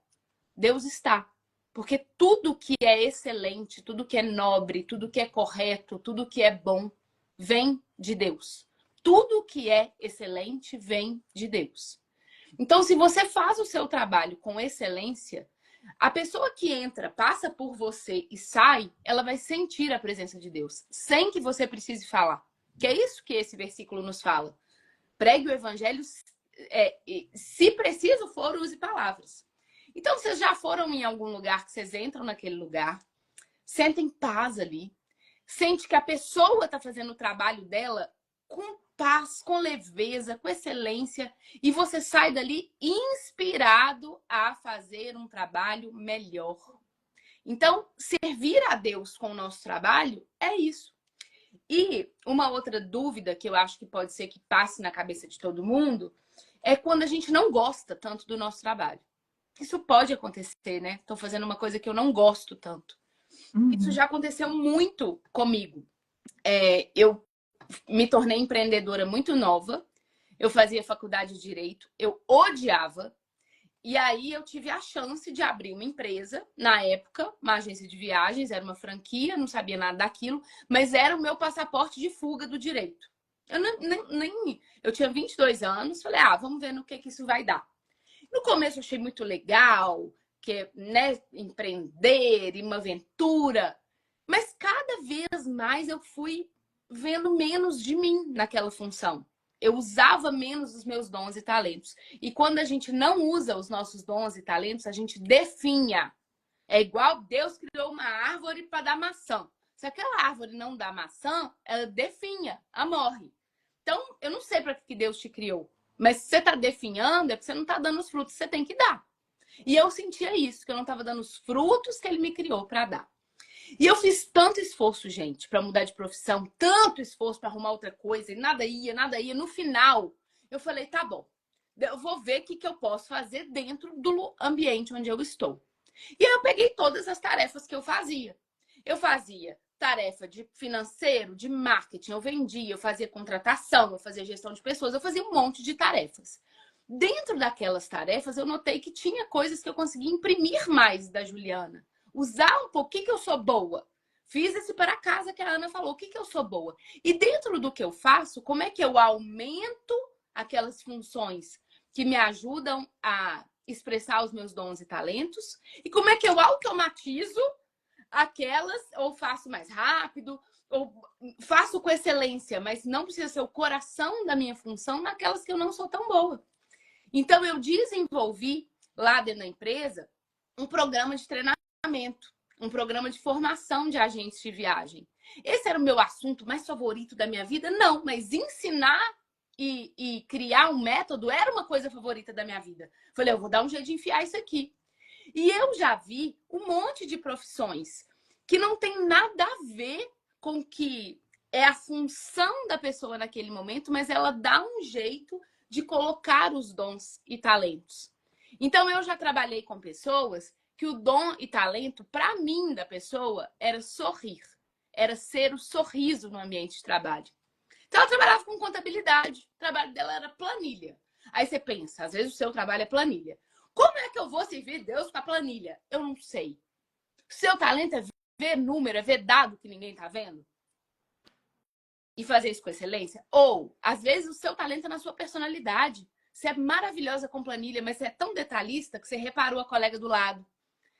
Deus está. Porque tudo que é excelente, tudo que é nobre, tudo que é correto, tudo que é bom, vem de Deus. Tudo que é excelente vem de Deus. Então, se você faz o seu trabalho com excelência, a pessoa que entra, passa por você e sai, ela vai sentir a presença de Deus, sem que você precise falar. Que é isso que esse versículo nos fala. Pregue o evangelho, se preciso for, use palavras. Então, vocês já foram em algum lugar que vocês entram naquele lugar, sentem paz ali, sente que a pessoa está fazendo o trabalho dela com paz, com leveza, com excelência, e você sai dali inspirado a fazer um trabalho melhor. Então, servir a Deus com o nosso trabalho é isso. E uma outra dúvida que eu acho que pode ser que passe na cabeça de todo mundo é quando a gente não gosta tanto do nosso trabalho. Isso pode acontecer, né? Estou fazendo uma coisa que eu não gosto tanto. Isso já aconteceu muito comigo. Eu me tornei empreendedora muito nova. Eu fazia faculdade de Direito. Eu odiava. E aí eu tive a chance de abrir uma empresa, na época, uma agência de viagens, era uma franquia, não sabia nada daquilo, mas era o meu passaporte de fuga do direito. Eu tinha 22 anos, falei, vamos ver no que isso vai dar. No começo eu achei muito legal, que né, empreender e uma aventura, mas cada vez mais eu fui vendo menos de mim naquela função. Eu usava menos os meus dons e talentos. E quando a gente não usa os nossos dons e talentos, a gente definha. É igual Deus criou uma árvore para dar maçã. Se aquela árvore não dá maçã, ela definha, ela morre. Então, eu não sei para que Deus te criou. Mas se você está definhando, é porque você não está dando os frutos que você tem que dar. E eu sentia isso, que eu não estava dando os frutos que ele me criou para dar. E eu fiz tanto esforço, gente, para mudar de profissão, tanto esforço para arrumar outra coisa, e nada ia, nada ia. No final, eu falei, tá bom, eu vou ver o que eu posso fazer dentro do ambiente onde eu estou. E aí eu peguei todas as tarefas que eu fazia. Eu fazia tarefa de financeiro, de marketing, eu vendia, eu fazia contratação, eu fazia gestão de pessoas, eu fazia um monte de tarefas. Dentro daquelas tarefas, eu notei que tinha coisas que eu conseguia imprimir mais da Juliana. Usar um pouco, o que eu sou boa? Fiz esse para casa que a Ana falou. O que eu sou boa? E dentro do que eu faço, como é que eu aumento aquelas funções que me ajudam a expressar os meus dons e talentos? E como é que eu automatizo aquelas, ou faço mais rápido, ou faço com excelência, mas não precisa ser o coração da minha função naquelas que eu não sou tão boa. Então, eu desenvolvi lá dentro da empresa um programa de treinamento, um programa de formação de agentes de viagem. Esse era o meu assunto mais favorito da minha vida? Não, mas ensinar e criar um método era uma coisa favorita da minha vida. Falei, eu vou dar um jeito de enfiar isso aqui. E eu já vi um monte de profissões que não tem nada a ver com o que é a função da pessoa naquele momento, mas ela dá um jeito de colocar os dons e talentos. Então, eu já trabalhei com pessoas que o dom e talento, para mim, da pessoa, era sorrir. Era ser o sorriso no ambiente de trabalho. Então, ela trabalhava com contabilidade. O trabalho dela era planilha. Aí você pensa, às vezes o seu trabalho é planilha. Como é que eu vou servir Deus com a planilha? Eu não sei. O seu talento é ver número, é ver dado que ninguém tá vendo? E fazer isso com excelência? Ou, às vezes, o seu talento é na sua personalidade. Você é maravilhosa com planilha, mas você é tão detalhista que você reparou a colega do lado,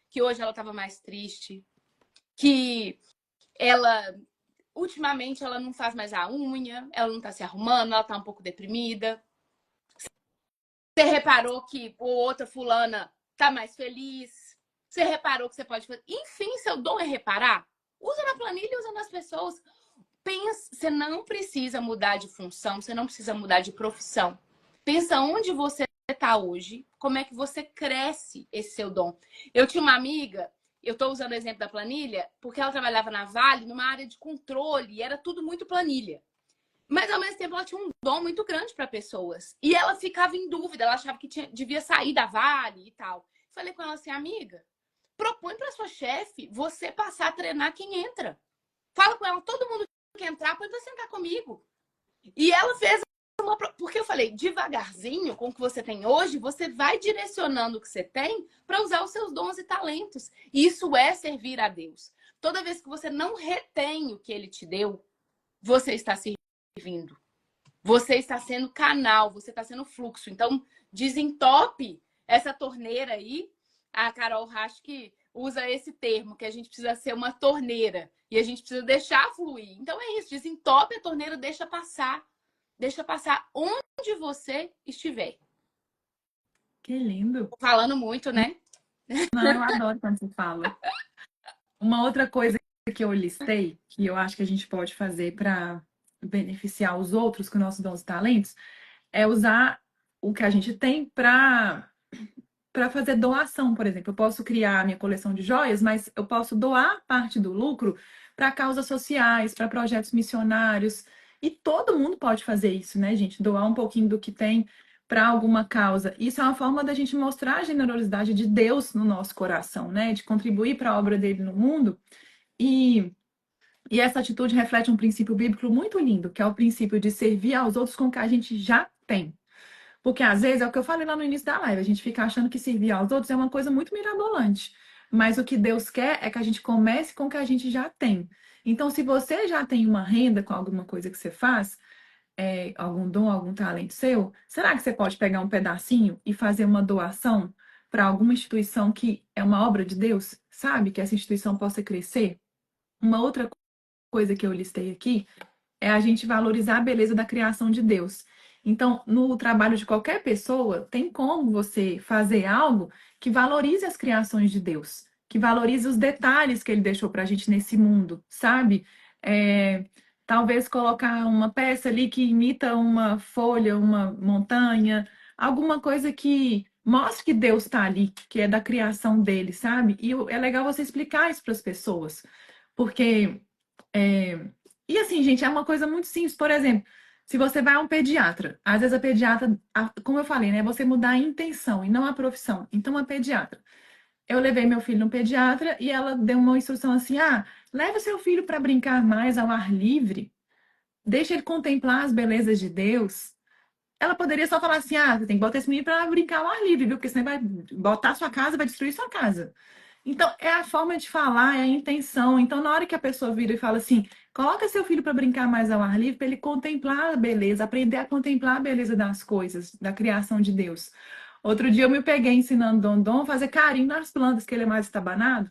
que hoje ela estava mais triste, que ela, ultimamente, ela não faz mais a unha, ela não tá se arrumando, ela tá um pouco deprimida. Você reparou que o outra fulana tá mais feliz. Você reparou que você pode fazer. Enfim, seu dom é reparar. Usa na planilha, usa nas pessoas. Pensa, você não precisa mudar de função, você não precisa mudar de profissão. Pensa onde você está hoje, como é que você cresce esse seu dom. Eu tinha uma amiga, eu estou usando o exemplo da planilha, porque ela trabalhava na Vale, numa área de controle, e era tudo muito planilha. Mas ao mesmo tempo ela tinha um dom muito grande para pessoas. E ela ficava em dúvida, ela achava que devia sair da Vale e tal. Falei com ela assim, amiga, propõe para sua chefe você passar a treinar quem entra. Fala com ela, todo mundo que entrar pode sentar comigo. E ela fez uma. Porque eu falei, devagarzinho, com o que você tem hoje, você vai direcionando o que você tem para usar os seus dons e talentos. E isso é servir a Deus. Toda vez que você não retém o que ele te deu, você está servindo. Você está sendo canal, você está sendo fluxo. Então, desentope essa torneira aí. A Carol Rasch que usa esse termo, que a gente precisa ser uma torneira. E a gente precisa deixar fluir. Então é isso, desentope a torneira, deixa passar. Deixa passar onde você estiver. Que lindo. Tô falando muito, né? Não, eu adoro quando você fala. Uma outra coisa que eu listei, que eu acho que a gente pode fazer para beneficiar os outros com nossos dons e talentos, é usar o que a gente tem para fazer doação, por exemplo. Eu posso criar a minha coleção de joias, mas eu posso doar parte do lucro para causas sociais, para projetos missionários. E todo mundo pode fazer isso, né, gente? Doar um pouquinho do que tem para alguma causa. Isso é uma forma da gente mostrar a generosidade de Deus no nosso coração, né? De contribuir para a obra dele no mundo. E, e essa atitude reflete um princípio bíblico muito lindo, que é o princípio de servir aos outros com o que a gente já tem. Porque às vezes é o que eu falei lá no início da live, a gente fica achando que servir aos outros é uma coisa muito mirabolante. Mas o que Deus quer é que a gente comece com o que a gente já tem. Então, se você já tem uma renda com alguma coisa que você faz, algum dom, algum talento seu, será que você pode pegar um pedacinho e fazer uma doação para alguma instituição que é uma obra de Deus? Sabe? Que essa instituição possa crescer? Uma outra coisa que eu listei aqui é a gente valorizar a beleza da criação de Deus. Então, no trabalho de qualquer pessoa, tem como você fazer algo que valorize as criações de Deus, que valorize os detalhes que ele deixou para a gente nesse mundo, sabe? É, talvez colocar uma peça ali que imita uma folha, uma montanha, alguma coisa que mostre que Deus está ali, que é da criação dele, sabe? E é legal você explicar isso para as pessoas, porque é, e assim, gente, é uma coisa muito simples. Por exemplo, se você vai a um pediatra, às vezes a pediatra, como eu falei, né, é você mudar a intenção e não a profissão. Então, a pediatra. Eu levei meu filho no pediatra e ela deu uma instrução assim: ah, leve seu filho para brincar mais ao ar livre, deixa ele contemplar as belezas de Deus. Ela poderia só falar assim: ah, você tem que botar esse menino para brincar ao ar livre, viu? Porque senão vai botar sua casa, vai destruir sua casa. Então, é a forma de falar, é a intenção. Então, na hora que a pessoa vira e fala assim, coloca seu filho para brincar mais ao ar livre, para ele contemplar a beleza, aprender a contemplar a beleza das coisas, da criação de Deus. Outro dia eu me peguei ensinando Dondon a fazer carinho nas plantas, que ele é mais estabanado.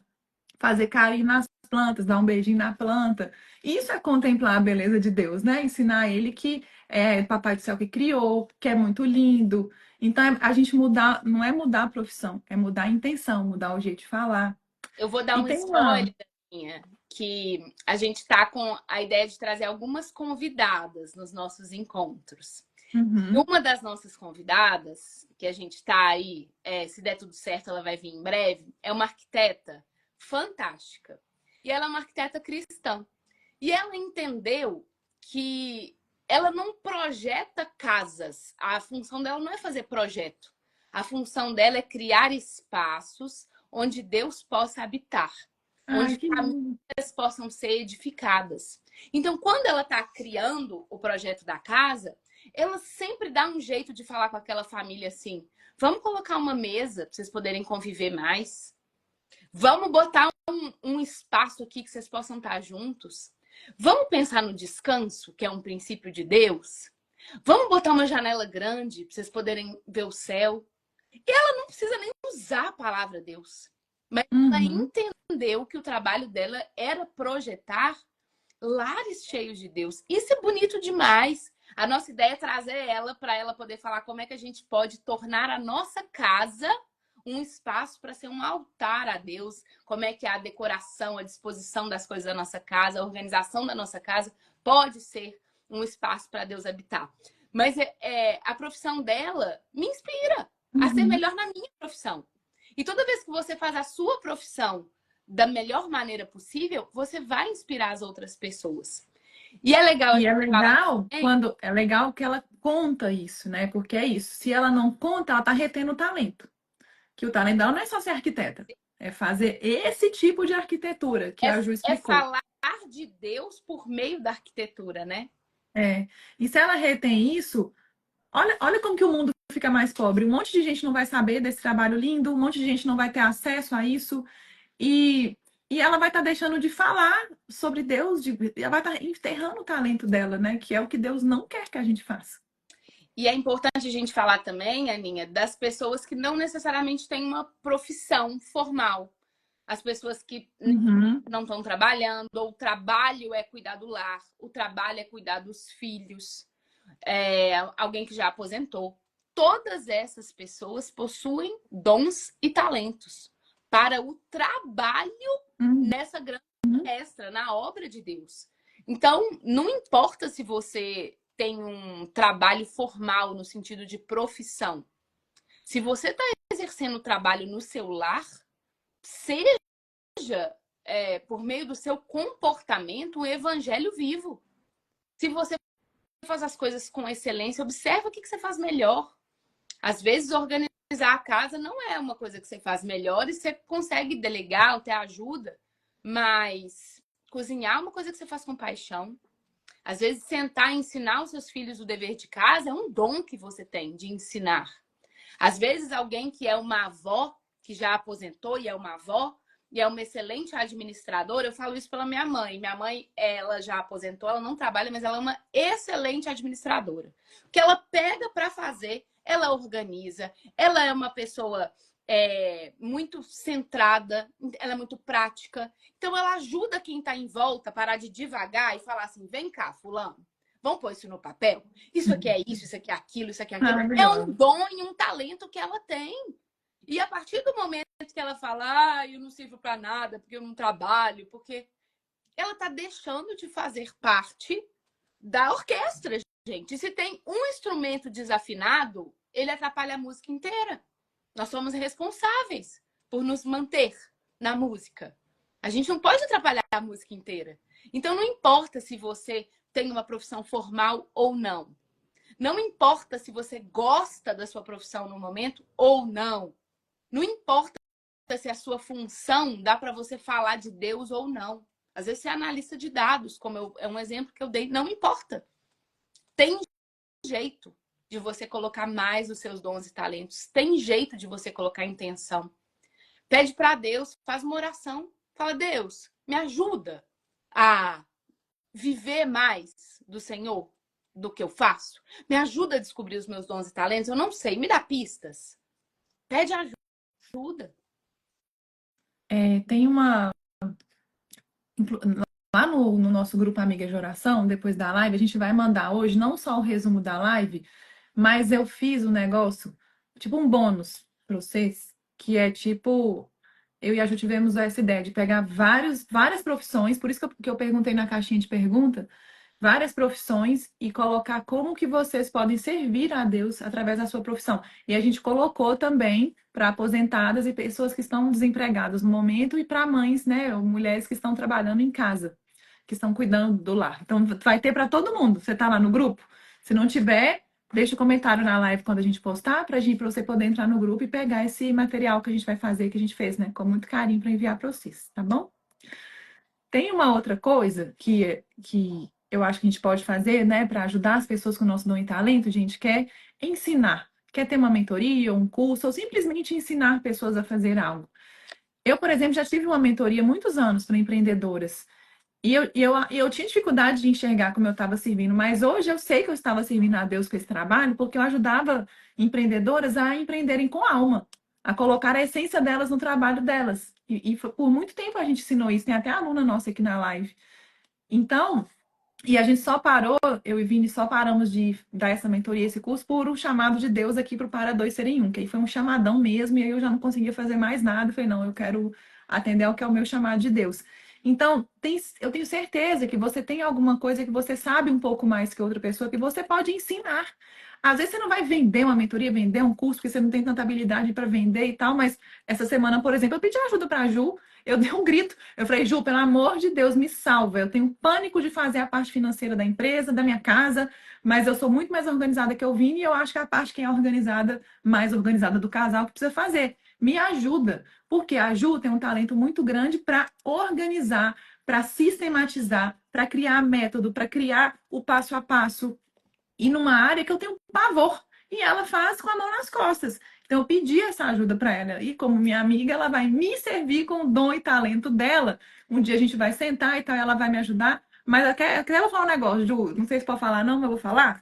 Fazer carinho nas plantas, dar um beijinho na planta. Isso é contemplar a beleza de Deus, né? Ensinar ele que é Papai do Céu que criou, que é muito lindo. Então, a gente mudar, não é mudar a profissão, é mudar a intenção, mudar o jeito de falar. Eu vou dar E um tem uma. spoiler, minha, que a gente tá com a ideia de trazer algumas convidadas nos nossos encontros. E Uhum, uma das nossas convidadas, que a gente está aí, se der tudo certo, ela vai vir em breve, é uma arquiteta fantástica. E ela é uma arquiteta cristã. E ela entendeu que ela não projeta casas. A função dela não é fazer projeto. A função dela é criar espaços onde Deus possa habitar, ai, onde que lindo. famílias possam ser edificadas. Então, quando ela está criando o projeto da casa, ela sempre dá um jeito de falar com aquela família assim: vamos colocar uma mesa para vocês poderem conviver mais. Vamos botar um espaço aqui que vocês possam estar juntos. Vamos pensar no descanso, que é um princípio de Deus. Vamos botar uma janela grande para vocês poderem ver o céu. E ela não precisa nem usar a palavra Deus. Mas ela Uhum. entendeu que o trabalho dela era projetar lares cheios de Deus. Isso é bonito demais. A nossa ideia é trazer ela para ela poder falar como é que a gente pode tornar a nossa casa um espaço para ser um altar a Deus, como é que a decoração, a disposição das coisas da nossa casa, a organização da nossa casa pode ser um espaço para Deus habitar. Mas a profissão dela me inspira a ser Uhum. melhor na minha profissão. E toda vez que você faz a sua profissão da melhor maneira possível, você vai inspirar as outras pessoas. E é legal a E gente falar também. é legal que ela conta isso, né? Porque é isso. Se ela não conta, ela tá retendo o talento. Que o talento dela não é só ser arquiteta, é fazer esse tipo de arquitetura que a Ju É explicou. falar de Deus por meio da arquitetura, né? É. E se ela retém isso, olha como que o mundo fica mais pobre. Um monte de gente não vai saber desse trabalho lindo, um monte de gente não vai ter acesso a isso. E, e ela vai estar deixando de falar sobre Deus, ela vai estar enterrando o talento dela, né? Que é o que Deus não quer que a gente faça. E é importante a gente falar também, Aninha, das pessoas que não necessariamente têm uma profissão formal. As pessoas que Uhum, não estão trabalhando, ou o trabalho é cuidar do lar, o trabalho é cuidar dos filhos, alguém que já aposentou. Todas essas pessoas possuem dons e talentos para o trabalho uhum, nessa grande extra, na obra de Deus. Então, não importa se você tem um trabalho formal no sentido de profissão. Se você está exercendo o trabalho no seu lar, seja por meio do seu comportamento um evangelho vivo. Se você faz as coisas com excelência, observa o que você faz melhor. Às vezes, organizar a casa não é uma coisa que você faz melhor e você consegue delegar ou ter ajuda, mas cozinhar é uma coisa que você faz com paixão. Às vezes, sentar e ensinar os seus filhos o dever de casa é um dom que você tem de ensinar. Às vezes, alguém que é uma avó, que já aposentou e é uma avó, e é uma excelente administradora, eu falo isso pela minha mãe. Minha mãe, ela já aposentou, ela não trabalha, mas ela é uma excelente administradora. O que ela pega para fazer, ela organiza, ela é uma pessoa muito centrada, ela é muito prática. Então, ela ajuda quem está em volta a parar de devagar e falar assim: vem cá, fulano, vamos pôr isso no papel? Isso aqui uhum. é isso, isso aqui é aquilo, isso aqui é aquilo. É um Maravilhosa. dom e um talento que ela tem. E a partir do momento que ela fala, eu não sirvo para nada, porque eu não trabalho, porque ela está deixando de fazer parte da orquestra, gente. E se tem um instrumento desafinado, ele atrapalha a música inteira. Nós somos responsáveis por nos manter na música. A gente não pode atrapalhar a música inteira. Então não importa se você tem uma profissão formal ou não. Não importa se você gosta da sua profissão no momento ou não. Não importa se a sua função dá para você falar de Deus ou não. Às vezes você é analista de dados, é um exemplo que eu dei. Não importa. Tem jeito de você colocar mais os seus dons e talentos. Tem jeito de você colocar intenção. Pede para Deus, faz uma oração. Fala, Deus, me ajuda a viver mais do Senhor do que eu faço. Me ajuda a descobrir os meus dons e talentos. Eu não sei, me dá pistas. Pede ajuda. Tem uma. Lá no nosso grupo Amigas de Oração, depois da live, a gente vai mandar hoje não só o resumo da live, mas eu fiz um negócio, tipo um bônus para vocês, que é tipo. Eu e a Ju tivemos essa ideia de pegar várias profissões, por isso que eu perguntei na caixinha de pergunta, várias profissões e colocar como que vocês podem servir a Deus através da sua profissão. E a gente colocou também para aposentadas e pessoas que estão desempregadas no momento e para mães, né, ou mulheres que estão trabalhando em casa, que estão cuidando do lar. Então vai ter para todo mundo. Você está lá no grupo? Se não tiver, deixa o comentário na live quando a gente postar para você poder entrar no grupo e pegar esse material que a gente vai fazer, que a gente fez, né, com muito carinho para enviar para vocês, tá bom? Tem uma outra coisa que eu acho que a gente pode fazer, né, para ajudar as pessoas com o nosso dom e talento, gente, quer ensinar. Quer ter uma mentoria, um curso, ou simplesmente ensinar pessoas a fazer algo. Eu, por exemplo, já tive uma mentoria há muitos anos para empreendedoras. E eu tinha dificuldade de enxergar como eu estava servindo, mas hoje eu sei que eu estava servindo a Deus com esse trabalho, porque eu ajudava empreendedoras a empreenderem com alma, a colocar a essência delas no trabalho delas. Por muito tempo a gente ensinou isso, tem até aluna nossa aqui na live. Então, e a gente só parou, eu e Vini só paramos de dar essa mentoria, esse curso, por um chamado de Deus aqui para o Para Dois Serem Um, que aí foi um chamadão mesmo, e aí eu já não conseguia fazer mais nada. Eu falei, não, eu quero atender ao que é o meu chamado de Deus. Então, eu tenho certeza que você tem alguma coisa que você sabe um pouco mais que outra pessoa, que você pode ensinar. Às vezes você não vai vender uma mentoria, vender um curso, porque você não tem tanta habilidade para vender e tal, mas essa semana, por exemplo, eu pedi ajuda para a Ju, eu dei um grito. Eu falei, Ju, pelo amor de Deus, me salva. Eu tenho pânico de fazer a parte financeira da empresa, da minha casa, mas eu sou muito mais organizada que o Vini e eu acho que é a parte que é organizada, mais organizada do casal, que precisa fazer. Me ajuda, porque a Ju tem um talento muito grande para organizar, para sistematizar, para criar método, para criar o passo a passo, e numa área que eu tenho pavor. E ela faz com a mão nas costas. Então, eu pedi essa ajuda para ela. E como minha amiga, ela vai me servir com o dom e talento dela. Um dia a gente vai sentar e tal, ela vai me ajudar. Mas eu quero falar um negócio, Ju. Não sei se pode falar, não, mas eu vou falar.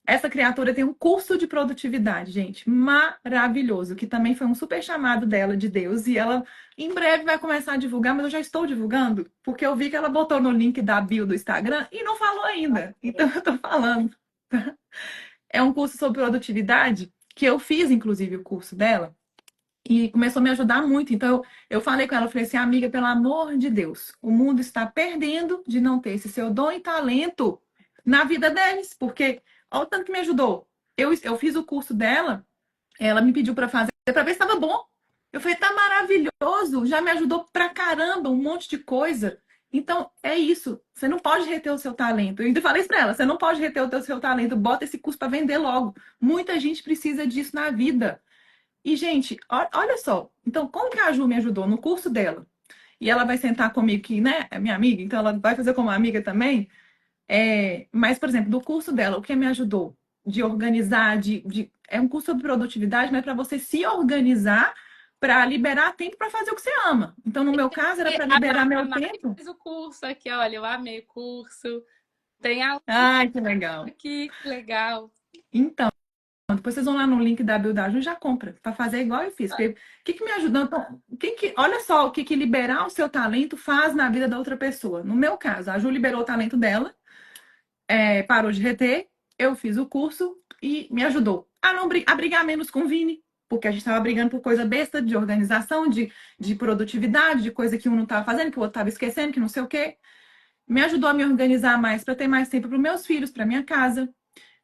Essa criatura tem um curso de produtividade, gente, maravilhoso, que também foi um super chamado dela, de Deus, e ela em breve vai começar a divulgar, mas eu já estou divulgando, porque eu vi que ela botou no link da bio do Instagram e não falou ainda. Então eu tô falando. É um curso sobre produtividade, que eu fiz, inclusive, o curso dela, e começou a me ajudar muito. Então, eu falei com ela, eu falei assim, amiga, pelo amor de Deus, o mundo está perdendo de não ter esse seu dom e talento na vida deles, porque olha o tanto que me ajudou. Eu fiz o curso dela, ela me pediu para fazer, para ver se estava bom. Eu falei, tá maravilhoso, já me ajudou pra caramba, um monte de coisa. Então, é isso. Você não pode reter o seu talento. Eu ainda falei isso pra ela, você não pode reter o seu talento. Bota esse curso para vender logo. Muita gente precisa disso na vida. E, gente, olha só. Então, como que a Ju me ajudou no curso dela? E ela vai sentar comigo, que, né, é minha amiga, então ela vai fazer como amiga também. Mas, por exemplo, do curso dela, o que me ajudou? De organizar, é um curso sobre produtividade, mas para você se organizar para liberar tempo para fazer o que você ama. Então, no meu caso, era para liberar meu A Mari tempo. fez o curso aqui, olha, eu amei o curso. Tem aula Ai, que legal. aqui, que legal. Então, depois vocês vão lá no link da Build da Ju e já compra, para fazer igual eu fiz. Porque o que, que me ajudou? Então, olha só o que, que liberar o seu talento faz na vida da outra pessoa. No meu caso, a Ju liberou o talento dela, parou de reter, eu fiz o curso e me ajudou a não a brigar menos com o Vini, porque a gente estava brigando por coisa besta de organização, de produtividade, de coisa que um não estava fazendo, que o outro estava esquecendo, que não sei o quê. Me ajudou a me organizar mais para ter mais tempo para os meus filhos, para minha casa.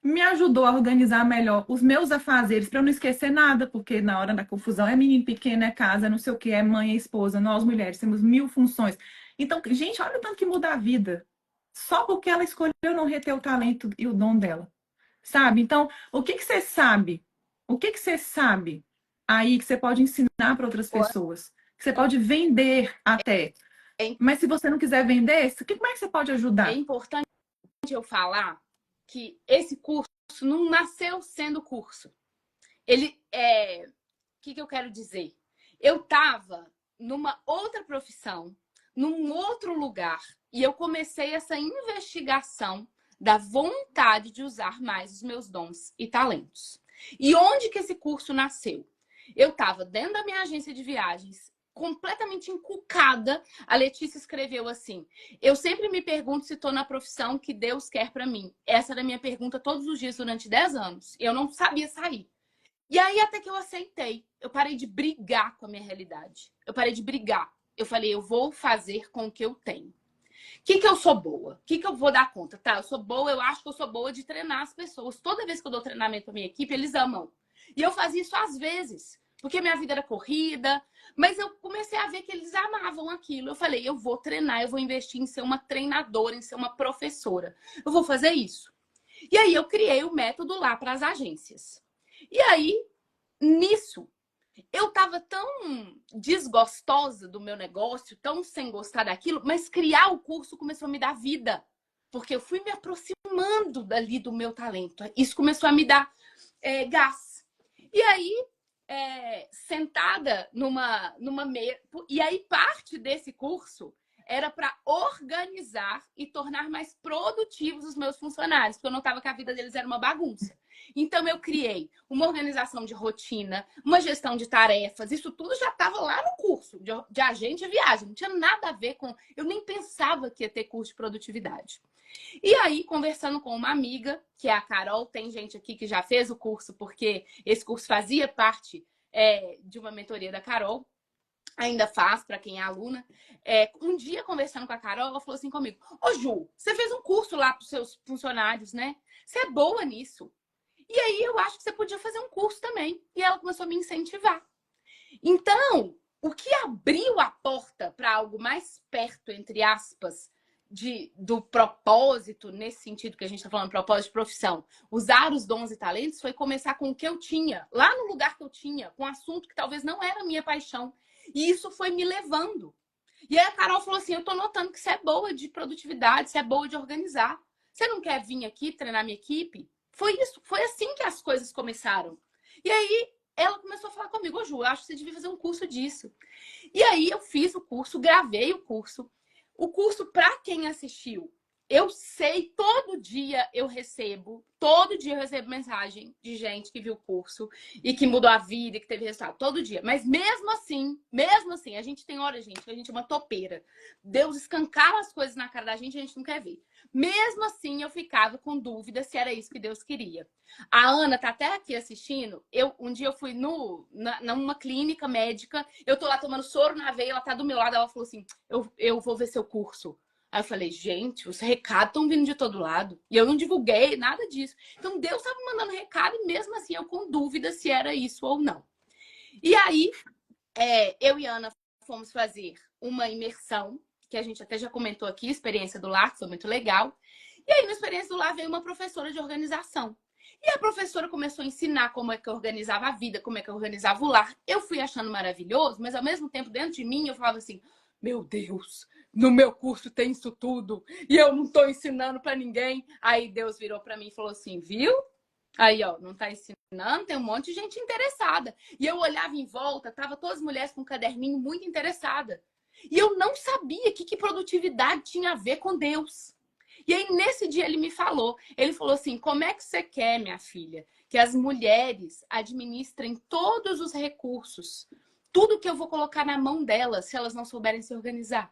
Me ajudou a organizar melhor os meus afazeres para eu não esquecer nada, porque na hora da confusão é menino pequeno, é casa, não sei o que, é mãe, é esposa, nós mulheres temos mil funções. Então, gente, olha o tanto que muda a vida. Só porque ela escolheu não reter o talento e o dom dela. Sabe? Então, o que que você sabe? O que que você sabe aí que você pode ensinar para outras pessoas? Que você pode vender até. É, Mas se você não quiser vender, como é que você pode é ajudar? importante eu falar que esse curso não nasceu sendo curso. Ele é. O que eu quero dizer? eu estava numa outra profissão, num outro lugar, e eu comecei essa investigação da vontade de usar mais os meus dons e talentos. E onde que esse curso nasceu? Eu estava dentro da minha agência de viagens, completamente encucada. A Letícia escreveu assim: eu sempre me pergunto se estou na profissão que Deus quer para mim. Essa era a minha pergunta todos os dias durante 10 anos. Eu não sabia sair. E aí até que eu aceitei. Eu parei de brigar com a minha realidade. Eu parei de brigar. Eu falei, eu vou fazer com o que eu tenho. O que eu sou boa? O que eu vou dar conta? Tá, eu sou boa, eu acho que eu sou boa de treinar as pessoas. Toda vez que eu dou treinamento pra minha equipe, eles amam. E eu fazia isso às vezes, porque minha vida era corrida, mas eu comecei a ver que eles amavam aquilo. Eu falei, eu vou treinar, eu vou investir em ser uma treinadora, em ser uma professora. Eu vou fazer isso. E aí eu criei o método lá para as agências. E aí, nisso, eu tava tão desgostosa do meu negócio, tão sem gostar daquilo, mas criar o curso começou a me dar vida. Porque eu fui me aproximando dali do meu talento. Isso começou a me dar gás. E aí, sentada numa mesa. E aí, parte desse curso era para organizar e tornar mais produtivos os meus funcionários, porque eu notava que a vida deles era uma bagunça. Então, eu criei uma organização de rotina, uma gestão de tarefas, isso tudo já estava lá no curso de agente de viagem, não tinha nada a ver com... Eu nem pensava que ia ter curso de produtividade. E aí, conversando com uma amiga, que é a Carol, tem gente aqui que já fez o curso, porque esse curso fazia parte de uma mentoria da Carol, ainda faz para quem é aluna. Um dia, conversando com a Carol, ela falou assim comigo: ô Ju, você fez um curso lá para os seus funcionários, né? Você é boa nisso. E aí eu acho que você podia fazer um curso também. E ela começou a me incentivar. Então, o que abriu a porta para algo mais perto, entre aspas, do propósito, nesse sentido que a gente está falando, propósito de profissão, usar os dons e talentos, foi começar com o que eu tinha, lá no lugar que eu tinha, com um assunto que talvez não era a minha paixão. E isso foi me levando. E aí a Carol falou assim: eu tô notando que você é boa de produtividade, você é boa de organizar. Você não quer vir aqui treinar minha equipe? Foi isso, foi assim que as coisas começaram. E aí ela começou a falar comigo: ô Ju, eu acho que você devia fazer um curso disso. E aí eu fiz o curso, gravei o curso. O curso, para quem assistiu, eu sei, todo dia eu recebo mensagem de gente que viu o curso e que mudou a vida, que teve resultado, todo dia. Mas mesmo assim, a gente tem hora, gente, que a gente é uma topeira. Deus escancara as coisas na cara da gente e a gente não quer ver. Mesmo assim, eu ficava com dúvida se era isso que Deus queria. A Ana tá até aqui assistindo. Um dia eu fui numa clínica médica, eu tô lá tomando soro na veia, ela tá do meu lado, ela falou assim: eu vou ver seu curso. Aí eu falei, gente, os recados estão vindo de todo lado. E eu não divulguei nada disso. Então Deus estava mandando recado e mesmo assim eu com dúvida se era isso ou não. E aí, eu e a Ana fomos fazer uma imersão, que a gente até já comentou aqui, experiência do lar, que foi muito legal. E aí, na experiência do lar, veio uma professora de organização. E a professora começou a ensinar como é que eu organizava a vida, como é que eu organizava o lar. Eu fui achando maravilhoso, mas ao mesmo tempo, dentro de mim, eu falava assim: meu Deus, no meu curso tem isso tudo e eu não tô ensinando para ninguém. Aí Deus virou para mim e falou assim: viu? Aí, ó, não tá ensinando, tem um monte de gente interessada. E eu olhava em volta, tava todas as mulheres com um caderninho muito interessada. E eu não sabia que produtividade tinha a ver com Deus. E aí, nesse dia, ele falou assim: como é que você quer, minha filha, que as mulheres administrem todos os recursos, tudo que eu vou colocar na mão delas, se elas não souberem se organizar?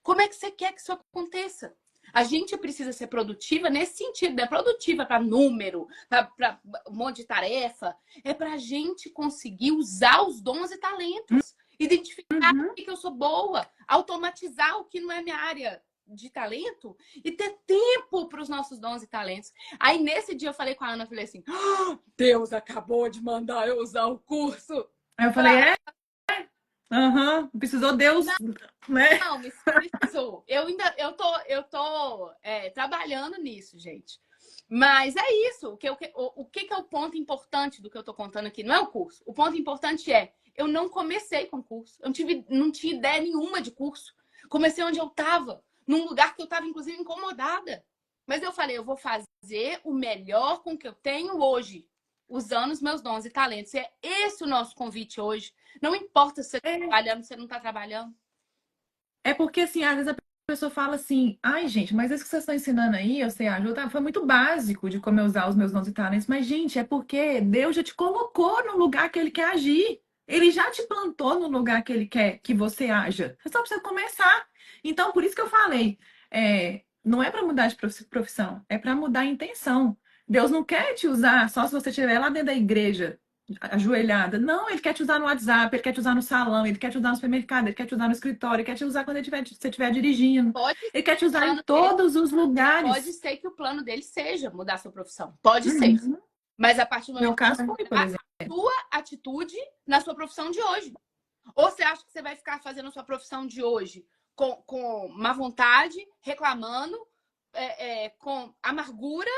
Como é que você quer que isso aconteça? A gente precisa ser produtiva nesse sentido, não é produtiva para número, para um monte de tarefa. É para a gente conseguir usar os dons e talentos, identificar o que eu sou boa, automatizar o que não é minha área de talento e ter tempo para os nossos dons e talentos. Aí nesse dia eu falei com a Ana, falei assim: Deus acabou de mandar eu usar o curso. Aí eu falei, precisou Deus, né? Não, me precisou. Eu tô trabalhando nisso, gente. Mas é isso. O que é o ponto importante do que eu tô contando aqui? Não é o curso. O ponto importante é: eu não comecei com curso. Eu não tinha ideia nenhuma de curso. Comecei onde eu tava, num lugar que eu tava, inclusive, incomodada. Mas eu falei, eu vou fazer o melhor com o que eu tenho hoje. usando os meus dons e talentos. E é esse o nosso convite hoje. Não importa se você está É, trabalhando, se você não está trabalhando. é porque, assim, às vezes a pessoa fala assim, ai, gente, mas isso que vocês estão ensinando aí, eu sei, ajuda, foi muito básico de como eu usar os meus dons e talentos. Mas, gente, é porque Deus já te colocou no lugar que Ele quer agir. Ele já te plantou no lugar que Ele quer que você haja. Você só precisa começar. Então, por isso que eu falei, não é para mudar de profissão, é para mudar a intenção. Deus não quer te usar só se você estiver lá dentro da igreja ajoelhada. Não, ele quer te usar no WhatsApp, ele quer te usar no salão, ele quer te usar no supermercado, ele quer te usar no escritório, ele quer te usar quando você estiver dirigindo. Pode Ele quer te ser que o usar em plano dele, todos os pode lugares. ser que o plano dele seja mudar sua profissão. Pode ser. Uhum. Mas a partir do Meu momento que caso você foi, por mudar exemplo. a sua atitude na sua profissão de hoje. Ou você acha que você vai ficar fazendo a sua profissão de hoje com má vontade, reclamando, com amargura,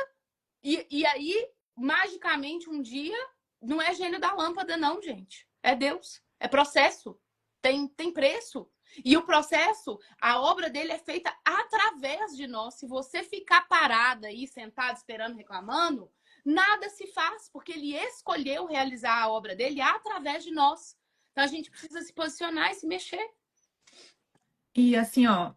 e aí, magicamente, um dia, não é gênio da lâmpada, não, gente. É Deus. É processo. Tem preço. E o processo, a obra dele é feita através de nós. Se você ficar parada aí, sentado, esperando, reclamando, nada se faz, porque ele escolheu realizar a obra dele através de nós. Então a gente precisa se posicionar e se mexer. E assim, ó,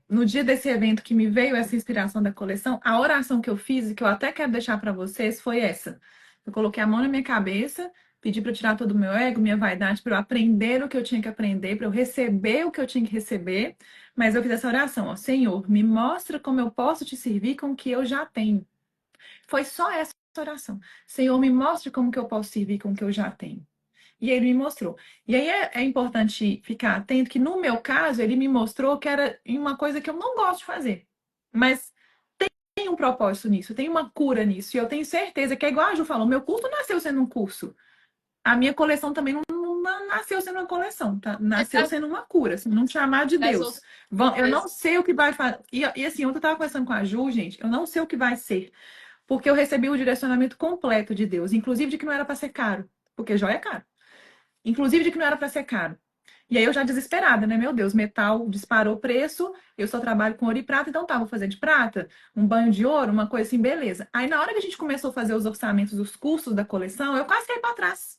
no dia desse evento que me veio essa inspiração da coleção, a oração que eu fiz e que eu até quero deixar para vocês foi essa. Eu coloquei a mão na minha cabeça, pedi para tirar todo o meu ego, minha vaidade, para eu aprender o que eu tinha que aprender, para eu receber o que eu tinha que receber. Mas eu fiz essa oração, ó, Senhor, me mostra como eu posso te servir com o que eu já tenho. Foi só essa oração. Senhor, me mostre como que eu posso servir com o que eu já tenho. E ele me mostrou. E aí é importante ficar atento que, no meu caso, ele me mostrou que era uma coisa que eu não gosto de fazer. Mas tem um propósito nisso, tem uma cura nisso. E eu tenho certeza que é igual a Ju falou, meu curso nasceu sendo um curso. A minha coleção também não nasceu sendo uma coleção, tá? Nasceu sendo uma cura, assim, num chamado de Das Deus. outras Eu coisas. não sei o que vai fazer. E assim, ontem eu estava conversando com a Ju, gente, eu não sei o que vai ser. Porque eu recebi o direcionamento completo de Deus, inclusive de que não era para ser caro, porque joia é caro. Inclusive de que não era para ser caro. E aí eu já desesperada, né? Meu Deus, metal disparou o preço, eu só trabalho com ouro e prata, então tá, vou fazer de prata, um banho de ouro, uma coisa assim, beleza. Aí na hora que a gente começou a fazer os orçamentos dos custos da coleção, eu quase caí para trás.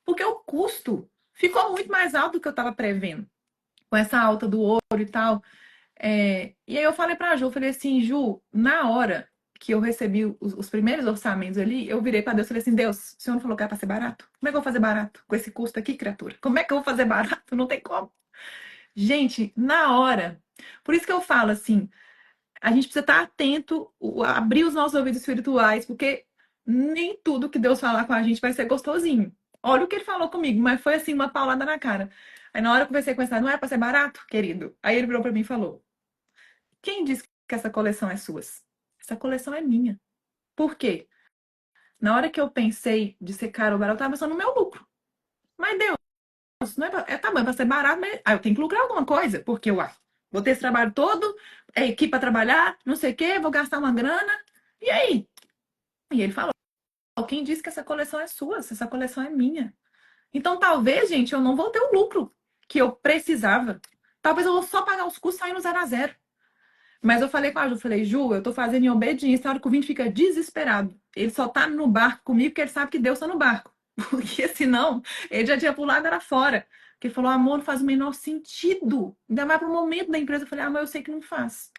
Porque o custo ficou muito mais alto do que eu estava prevendo, com essa alta do ouro e tal. E aí eu falei pra Ju, eu falei assim, Ju, na hora que eu recebi os primeiros orçamentos ali, eu virei pra Deus e falei assim, Deus, o senhor não falou que era pra ser barato? Como é que eu vou fazer barato com esse custo aqui, criatura? Como é que eu vou fazer barato? Não tem como. Gente, na hora. Por isso que eu falo assim, a gente precisa estar atento, abrir os nossos ouvidos espirituais, porque nem tudo que Deus falar com a gente vai ser gostosinho. Olha o que ele falou comigo, mas foi assim, uma paulada na cara. Aí na hora eu conversei com ele, não é pra ser barato, querido? Aí ele virou pra mim e falou, quem disse que essa coleção é sua? Essa coleção é minha. Por quê? Na hora que eu pensei de ser caro ou barato, eu estava pensando no meu lucro. Mas Deus, não é tá bom, é pra ser barato, mas eu tenho que lucrar alguma coisa, porque vou ter esse trabalho todo, equipe para trabalhar, não sei o quê, vou gastar uma grana. E aí? E ele falou: quem disse que essa coleção é sua? Essa coleção é minha. Então, talvez, gente, eu não vou ter o lucro que eu precisava. Talvez eu vou só pagar os custos saindo 0 a 0. Mas eu falei com a Ju, falei, Ju, eu tô fazendo em obediência, na hora que o Vini fica desesperado. Ele só tá no barco comigo porque ele sabe que Deus tá no barco. Porque senão, ele já tinha pulado, era fora. Porque ele falou, amor, não faz o menor sentido. Ainda mais pro momento da empresa. Eu falei, mas eu sei que não faz.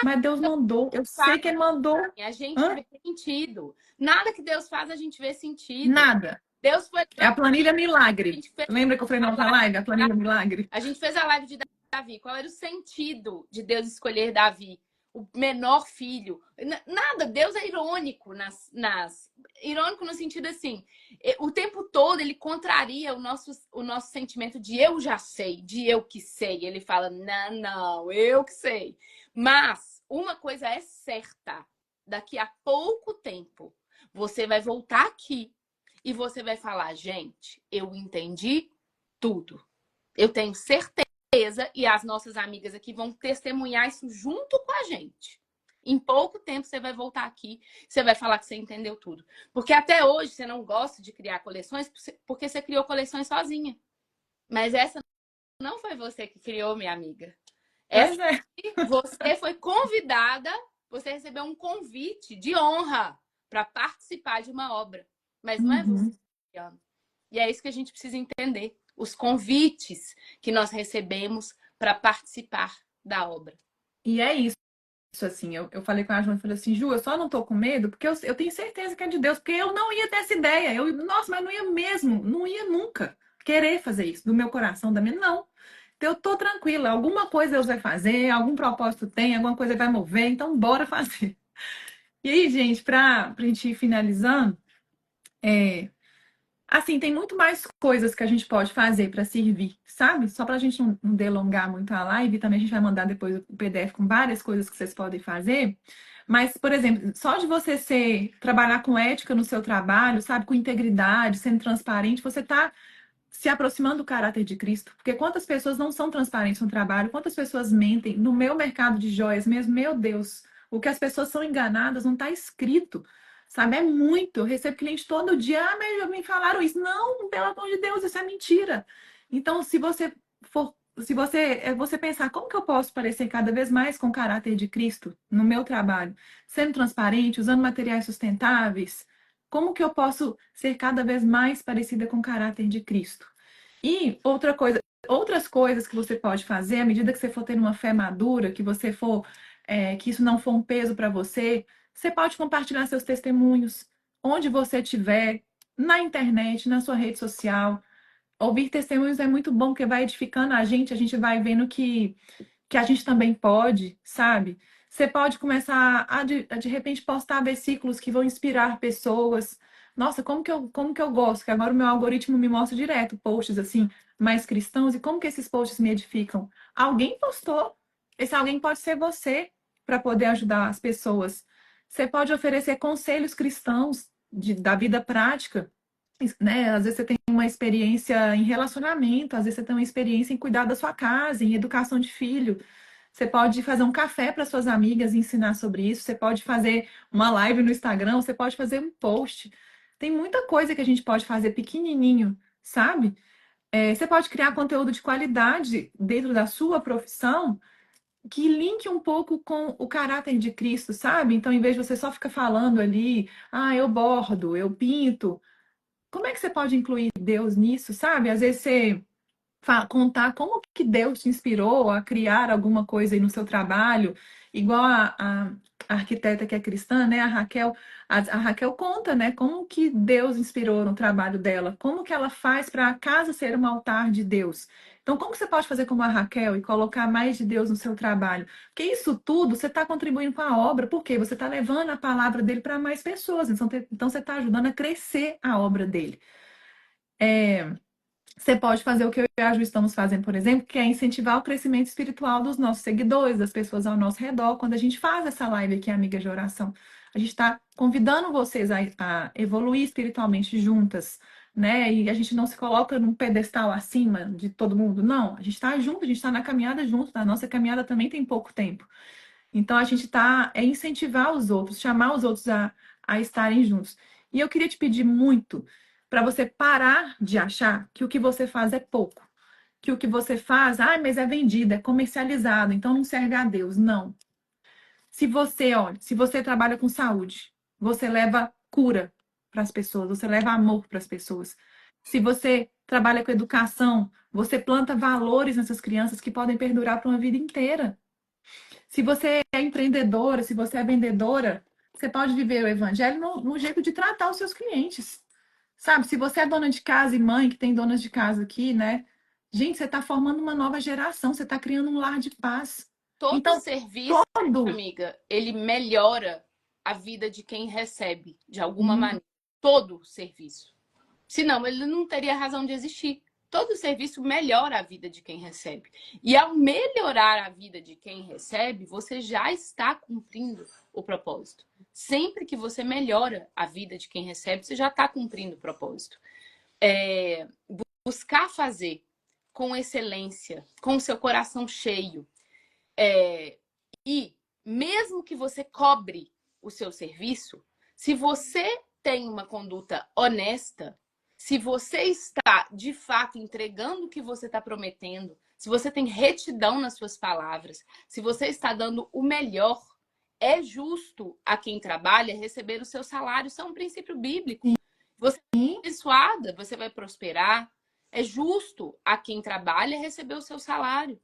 Mas Deus mandou, eu sei que ele mandou. A gente Hã? vê sentido. Nada que Deus faz, a gente vê sentido. Nada. Deus foi É lá, a planilha a milagre. gente fez Lembra que eu falei na outra a live? A planilha milagre. A gente fez a live de Davi. Qual era o sentido de Deus escolher Davi? O menor filho. Nada, Deus é irônico irônico no sentido assim, o tempo todo ele contraria o nosso sentimento de eu já sei, de eu que sei. Ele fala, não, eu que sei. Mas uma coisa é certa, daqui a pouco tempo você vai voltar aqui e você vai falar, gente, eu entendi tudo. Eu tenho certeza, e as nossas amigas aqui vão testemunhar isso junto com a gente. Em pouco tempo você vai voltar aqui, você vai falar que você entendeu tudo. Porque até hoje você não gosta de criar coleções porque você criou coleções sozinha. Mas essa não foi você que criou, minha amiga. Essa Pois é. você foi convidada, você recebeu um convite de honra para participar de uma obra. mas não é você Uhum. confiando. E é isso que a gente precisa entender. Os convites que nós recebemos para participar da obra. E é isso, assim, eu falei com a Ju, eu falei assim, Ju, eu só não tô com medo porque eu tenho certeza que é de Deus, porque eu não ia ter essa ideia. Nossa, mas não ia mesmo, não ia nunca querer fazer isso, do meu coração, da minha, não. Então, eu tô tranquila, alguma coisa Deus vai fazer, algum propósito tem, alguma coisa vai mover, então bora fazer. E aí, gente, pra gente ir finalizando, é, assim, tem muito mais coisas que a gente pode fazer para servir, sabe? Só para a gente não delongar muito a live, também a gente vai mandar depois o PDF com várias coisas que vocês podem fazer. Mas, por exemplo, só de você trabalhar com ética no seu trabalho, sabe, com integridade, sendo transparente, você está se aproximando do caráter de Cristo. Porque quantas pessoas não são transparentes no trabalho, quantas pessoas mentem no meu mercado de joias mesmo, meu Deus, o que as pessoas são enganadas não está escrito. Sabe, é muito. Eu recebo cliente todo dia, ah, mas já me falaram isso. Não, pelo amor de Deus, isso é mentira. Então, se você pensar como que eu posso parecer cada vez mais com o caráter de Cristo no meu trabalho, sendo transparente, usando materiais sustentáveis, como que eu posso ser cada vez mais parecida com o caráter de Cristo? E outra coisa, outras coisas que você pode fazer à medida que você for tendo uma fé madura, que você for, que isso não for um peso para você, você pode compartilhar seus testemunhos onde você estiver, na internet, na sua rede social. Ouvir testemunhos é muito bom, porque vai edificando a gente vai vendo que a gente também pode, sabe? Você pode começar de repente postar versículos que vão inspirar pessoas. Nossa, como que eu gosto, que agora o meu algoritmo me mostra direto posts assim, mais cristãos, e como que esses posts me edificam? Alguém postou. Esse alguém pode ser você para poder ajudar as pessoas. Você pode oferecer conselhos cristãos da vida prática, né? Às vezes você tem uma experiência em relacionamento, às vezes você tem uma experiência em cuidar da sua casa, em educação de filho. Você pode fazer um café para suas amigas e ensinar sobre isso. Você pode fazer uma live no Instagram, você pode fazer um post. Tem muita coisa que a gente pode fazer pequenininho, sabe? Você pode criar conteúdo de qualidade dentro da sua profissão que linke um pouco com o caráter de Cristo, sabe? Então, em vez de você só ficar falando ali, ah, eu bordo, eu pinto, como é que você pode incluir Deus nisso, sabe? Às vezes você contar como que Deus te inspirou a criar alguma coisa aí no seu trabalho, igual a arquiteta que é cristã, né? A Raquel conta, né? Como que Deus inspirou no trabalho dela, como que ela faz para a casa ser um altar de Deus. Então, como que você pode fazer como a Raquel e colocar mais de Deus no seu trabalho? Porque isso tudo você está contribuindo com a obra, porque você está levando a palavra dele para mais pessoas. Então você está ajudando a crescer a obra dele. Você pode fazer o que eu e a Ju estamos fazendo, por exemplo, que é incentivar o crescimento espiritual dos nossos seguidores, das pessoas ao nosso redor, quando a gente faz essa live aqui, Amigas de Oração. A gente está convidando vocês a evoluir espiritualmente juntas, né? E a gente não se coloca num pedestal acima de todo mundo, não. A gente está junto, a gente está na caminhada junto. A nossa caminhada também tem pouco tempo. Então, a gente está incentivar os outros, chamar os outros a estarem juntos. E eu queria te pedir muito para você parar de achar que o que você faz é pouco. Que o que você faz, mas é vendido, é comercializado, então não serve a Deus. Não. Se você trabalha com saúde, você leva cura para as pessoas, você leva amor para as pessoas. Se você trabalha com educação, você planta valores nessas crianças que podem perdurar para uma vida inteira. Se você é empreendedora, se você é vendedora, você pode viver o evangelho no jeito de tratar os seus clientes. Sabe? Se você é dona de casa e mãe, que tem donas de casa aqui, né? Gente, você está formando uma nova geração, você está criando um lar de paz. Todo Então, serviço, todo. amiga, ele melhora a vida de quem recebe, de alguma Uhum. maneira. Todo serviço. Senão, ele não teria razão de existir. Todo serviço melhora a vida de quem recebe. E ao melhorar a vida de quem recebe, você já está cumprindo o propósito. Sempre que você melhora a vida de quem recebe, você já está cumprindo o propósito. Buscar fazer com excelência, com o seu coração cheio. E mesmo que você cobre o seu serviço, se você tem uma conduta honesta, se você está de fato entregando o que você está prometendo, se você tem retidão nas suas palavras, se você está dando o melhor, é justo a quem trabalha receber o seu salário. Isso é um princípio bíblico. Você é abençoada, você vai prosperar. É justo a quem trabalha receber o seu salário.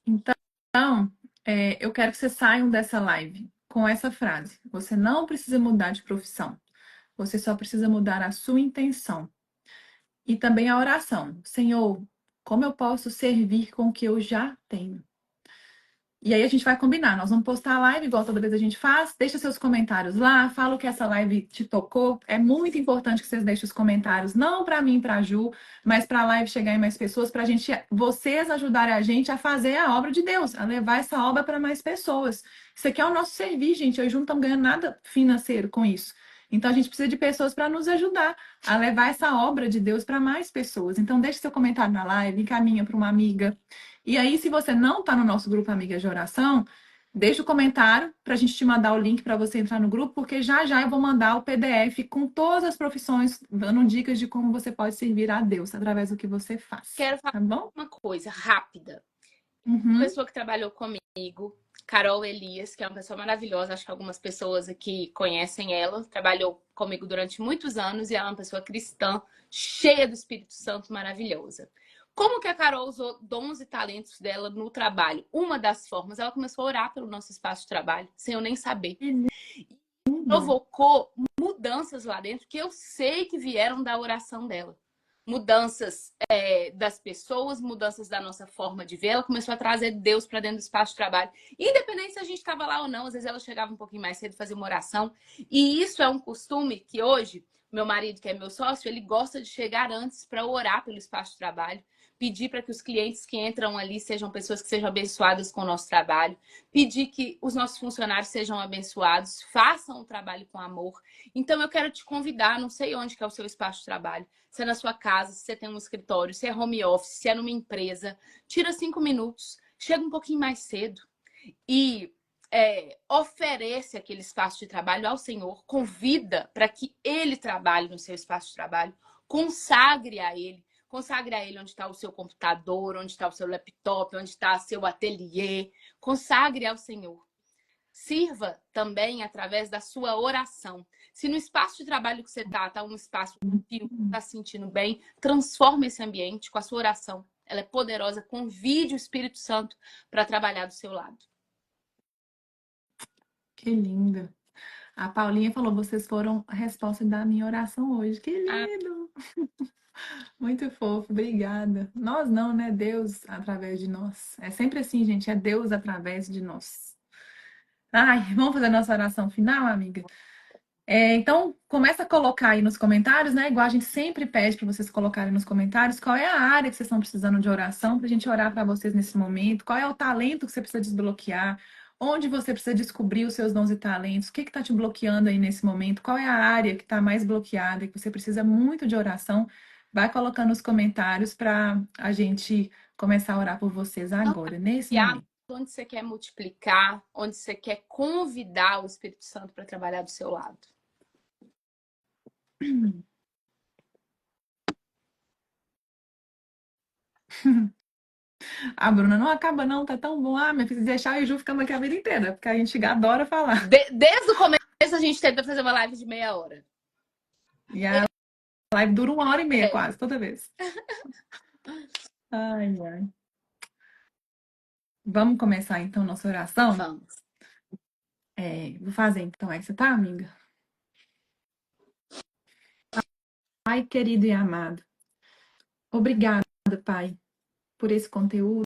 Então, eu quero que vocês saiam dessa live com essa frase. Você não precisa mudar de profissão. Você só precisa mudar a sua intenção. E também a oração. Senhor, como eu posso servir com o que eu já tenho? E aí a gente vai combinar. Nós vamos postar a live, igual toda vez a gente faz. Deixa seus comentários lá. Fala o que essa live te tocou. É muito importante que vocês deixem os comentários, não para mim, para a Ju, mas para a live chegar em mais pessoas, para vocês ajudarem a gente a fazer a obra de Deus, a levar essa obra para mais pessoas. Isso aqui é o nosso serviço, gente. Eu e Ju não estamos ganhando nada financeiro com isso. Então a gente precisa de pessoas para nos ajudar a levar essa obra de Deus para mais pessoas. Então deixe seu comentário na live, encaminha para uma amiga. E aí, se você não está no nosso grupo Amigas de Oração, deixa o comentário para a gente te mandar o link para você entrar no grupo, porque já já eu vou mandar o PDF com todas as profissões, dando dicas de como você pode servir a Deus através do que você faz. Quero falar Tá bom? uma coisa rápida. Uma Uhum. pessoa que trabalhou comigo, Carol Elias, que é uma pessoa maravilhosa, acho que algumas pessoas aqui conhecem ela, trabalhou comigo durante muitos anos e ela é uma pessoa cristã, cheia do Espírito Santo, maravilhosa. Como que a Carol usou dons e talentos dela no trabalho? Uma das formas, ela começou a orar pelo nosso espaço de trabalho, sem eu nem saber. Que lindo. Provocou mudanças lá dentro que eu sei que vieram da oração dela. Mudanças das pessoas, mudanças da nossa forma de ver. Ela começou a trazer Deus para dentro do espaço de trabalho. Independente se a gente estava lá ou não, às vezes ela chegava um pouquinho mais cedo e fazia uma oração. E isso é um costume que hoje, meu marido, que é meu sócio, ele gosta de chegar antes para orar pelo espaço de trabalho. Pedir para que os clientes que entram ali sejam pessoas que sejam abençoadas com o nosso trabalho. Pedir que os nossos funcionários sejam abençoados, façam o trabalho com amor. Então eu quero te convidar, não sei onde que é o seu espaço de trabalho, se é na sua casa, se você tem um escritório, se é home office, se é numa empresa, tira 5 minutos, chega um pouquinho mais cedo e oferece aquele espaço de trabalho ao Senhor, convida para que Ele trabalhe no seu espaço de trabalho, consagre a Ele. Consagre a Ele onde está o seu computador, onde está o seu laptop, onde está o seu ateliê. Consagre ao Senhor. Sirva também através da sua oração. Se no espaço de trabalho que você está um espaço que não está se sentindo bem, transforme esse ambiente com a sua oração. Ela é poderosa. Convide o Espírito Santo para trabalhar do seu lado. Que linda. A Paulinha falou, vocês foram a resposta da minha oração hoje. Que Ah, lindo. Muito fofo, obrigada. Nós não, né? Deus através de nós. É sempre assim, gente, é Deus através de nós. Ai, vamos fazer a nossa oração final, amiga? Então, começa a colocar aí nos comentários, né? Igual a gente sempre pede para vocês colocarem nos comentários qual é a área que vocês estão precisando de oração, para a gente orar para vocês nesse momento, qual é o talento que você precisa desbloquear, onde você precisa descobrir os seus dons e talentos, o que está te bloqueando aí nesse momento, qual é a área que está mais bloqueada e que você precisa muito de oração. Vai colocando nos comentários para a gente começar a orar por vocês agora, nesse momento. onde você quer multiplicar, onde você quer convidar o Espírito Santo para trabalhar do seu lado. A Bruna não acaba não, tá tão bom. Ah, minha filha, se deixar o Ju ficando aqui a vida inteira, porque a gente adora falar. Desde o começo a gente tenta fazer uma live de meia hora. E a live dura 1h30 É. quase, toda vez. Ai, ai. Vamos começar então nossa oração? Vamos. Vou fazer então essa, tá, amiga? Pai querido e amado, obrigada, Pai, por esse conteúdo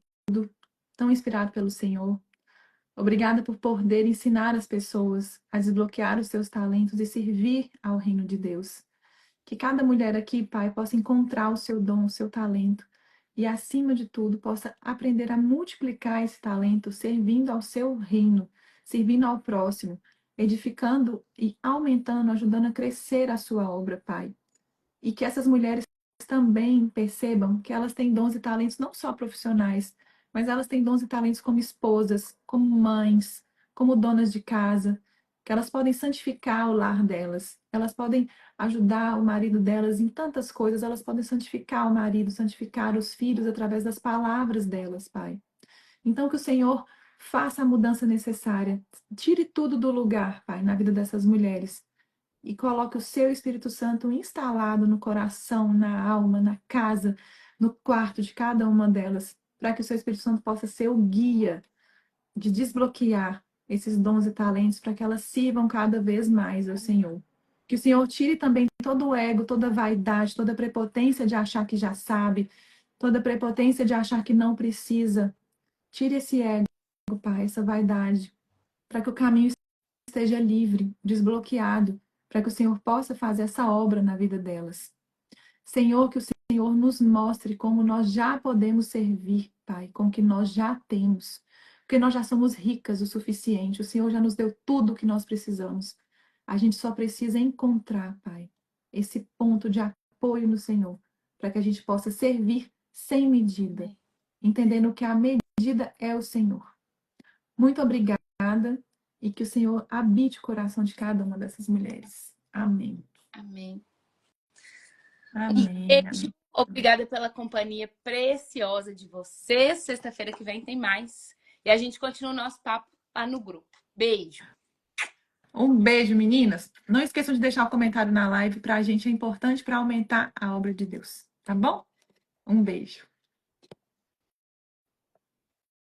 tão inspirado pelo Senhor. Obrigada por poder ensinar as pessoas a desbloquear os seus talentos e servir ao reino de Deus. Que cada mulher aqui, Pai, possa encontrar o seu dom, o seu talento e, acima de tudo, possa aprender a multiplicar esse talento, servindo ao seu reino, servindo ao próximo, edificando e aumentando, ajudando a crescer a sua obra, Pai. E que essas mulheres também percebam que elas têm dons e talentos não só profissionais, mas elas têm dons e talentos como esposas, como mães, como donas de casa, que elas podem santificar o lar delas, elas podem ajudar o marido delas em tantas coisas, elas podem santificar o marido, santificar os filhos através das palavras delas, Pai. Então, que o Senhor faça a mudança necessária, tire tudo do lugar, Pai, na vida dessas mulheres, e coloque o seu Espírito Santo instalado no coração, na alma, na casa, no quarto de cada uma delas, para que o seu Espírito Santo possa ser o guia de desbloquear esses dons e talentos para que elas sirvam cada vez mais ao Senhor. Que o Senhor tire também todo o ego, toda a vaidade, toda a prepotência de achar que já sabe, toda a prepotência de achar que não precisa. Tire esse ego, Pai, essa vaidade, para que o caminho esteja livre, desbloqueado, para que o Senhor possa fazer essa obra na vida delas. Senhor, que o Senhor nos mostre como nós já podemos servir, Pai, com o que nós já temos. Porque nós já somos ricas o suficiente. O Senhor já nos deu tudo o que nós precisamos. A gente só precisa encontrar, Pai, esse ponto de apoio no Senhor, para que a gente possa servir sem medida, entendendo que a medida é o Senhor. Muito obrigada e que o Senhor habite o coração de cada uma dessas mulheres. Amém. Amém. Amém. Amém. Obrigada pela companhia preciosa de vocês. Sexta-feira que vem tem mais. E a gente continua o nosso papo lá no grupo. Beijo. Um beijo, meninas. Não esqueçam de deixar o comentário na live. Para a gente é importante para aumentar a obra de Deus. Tá bom? Um beijo.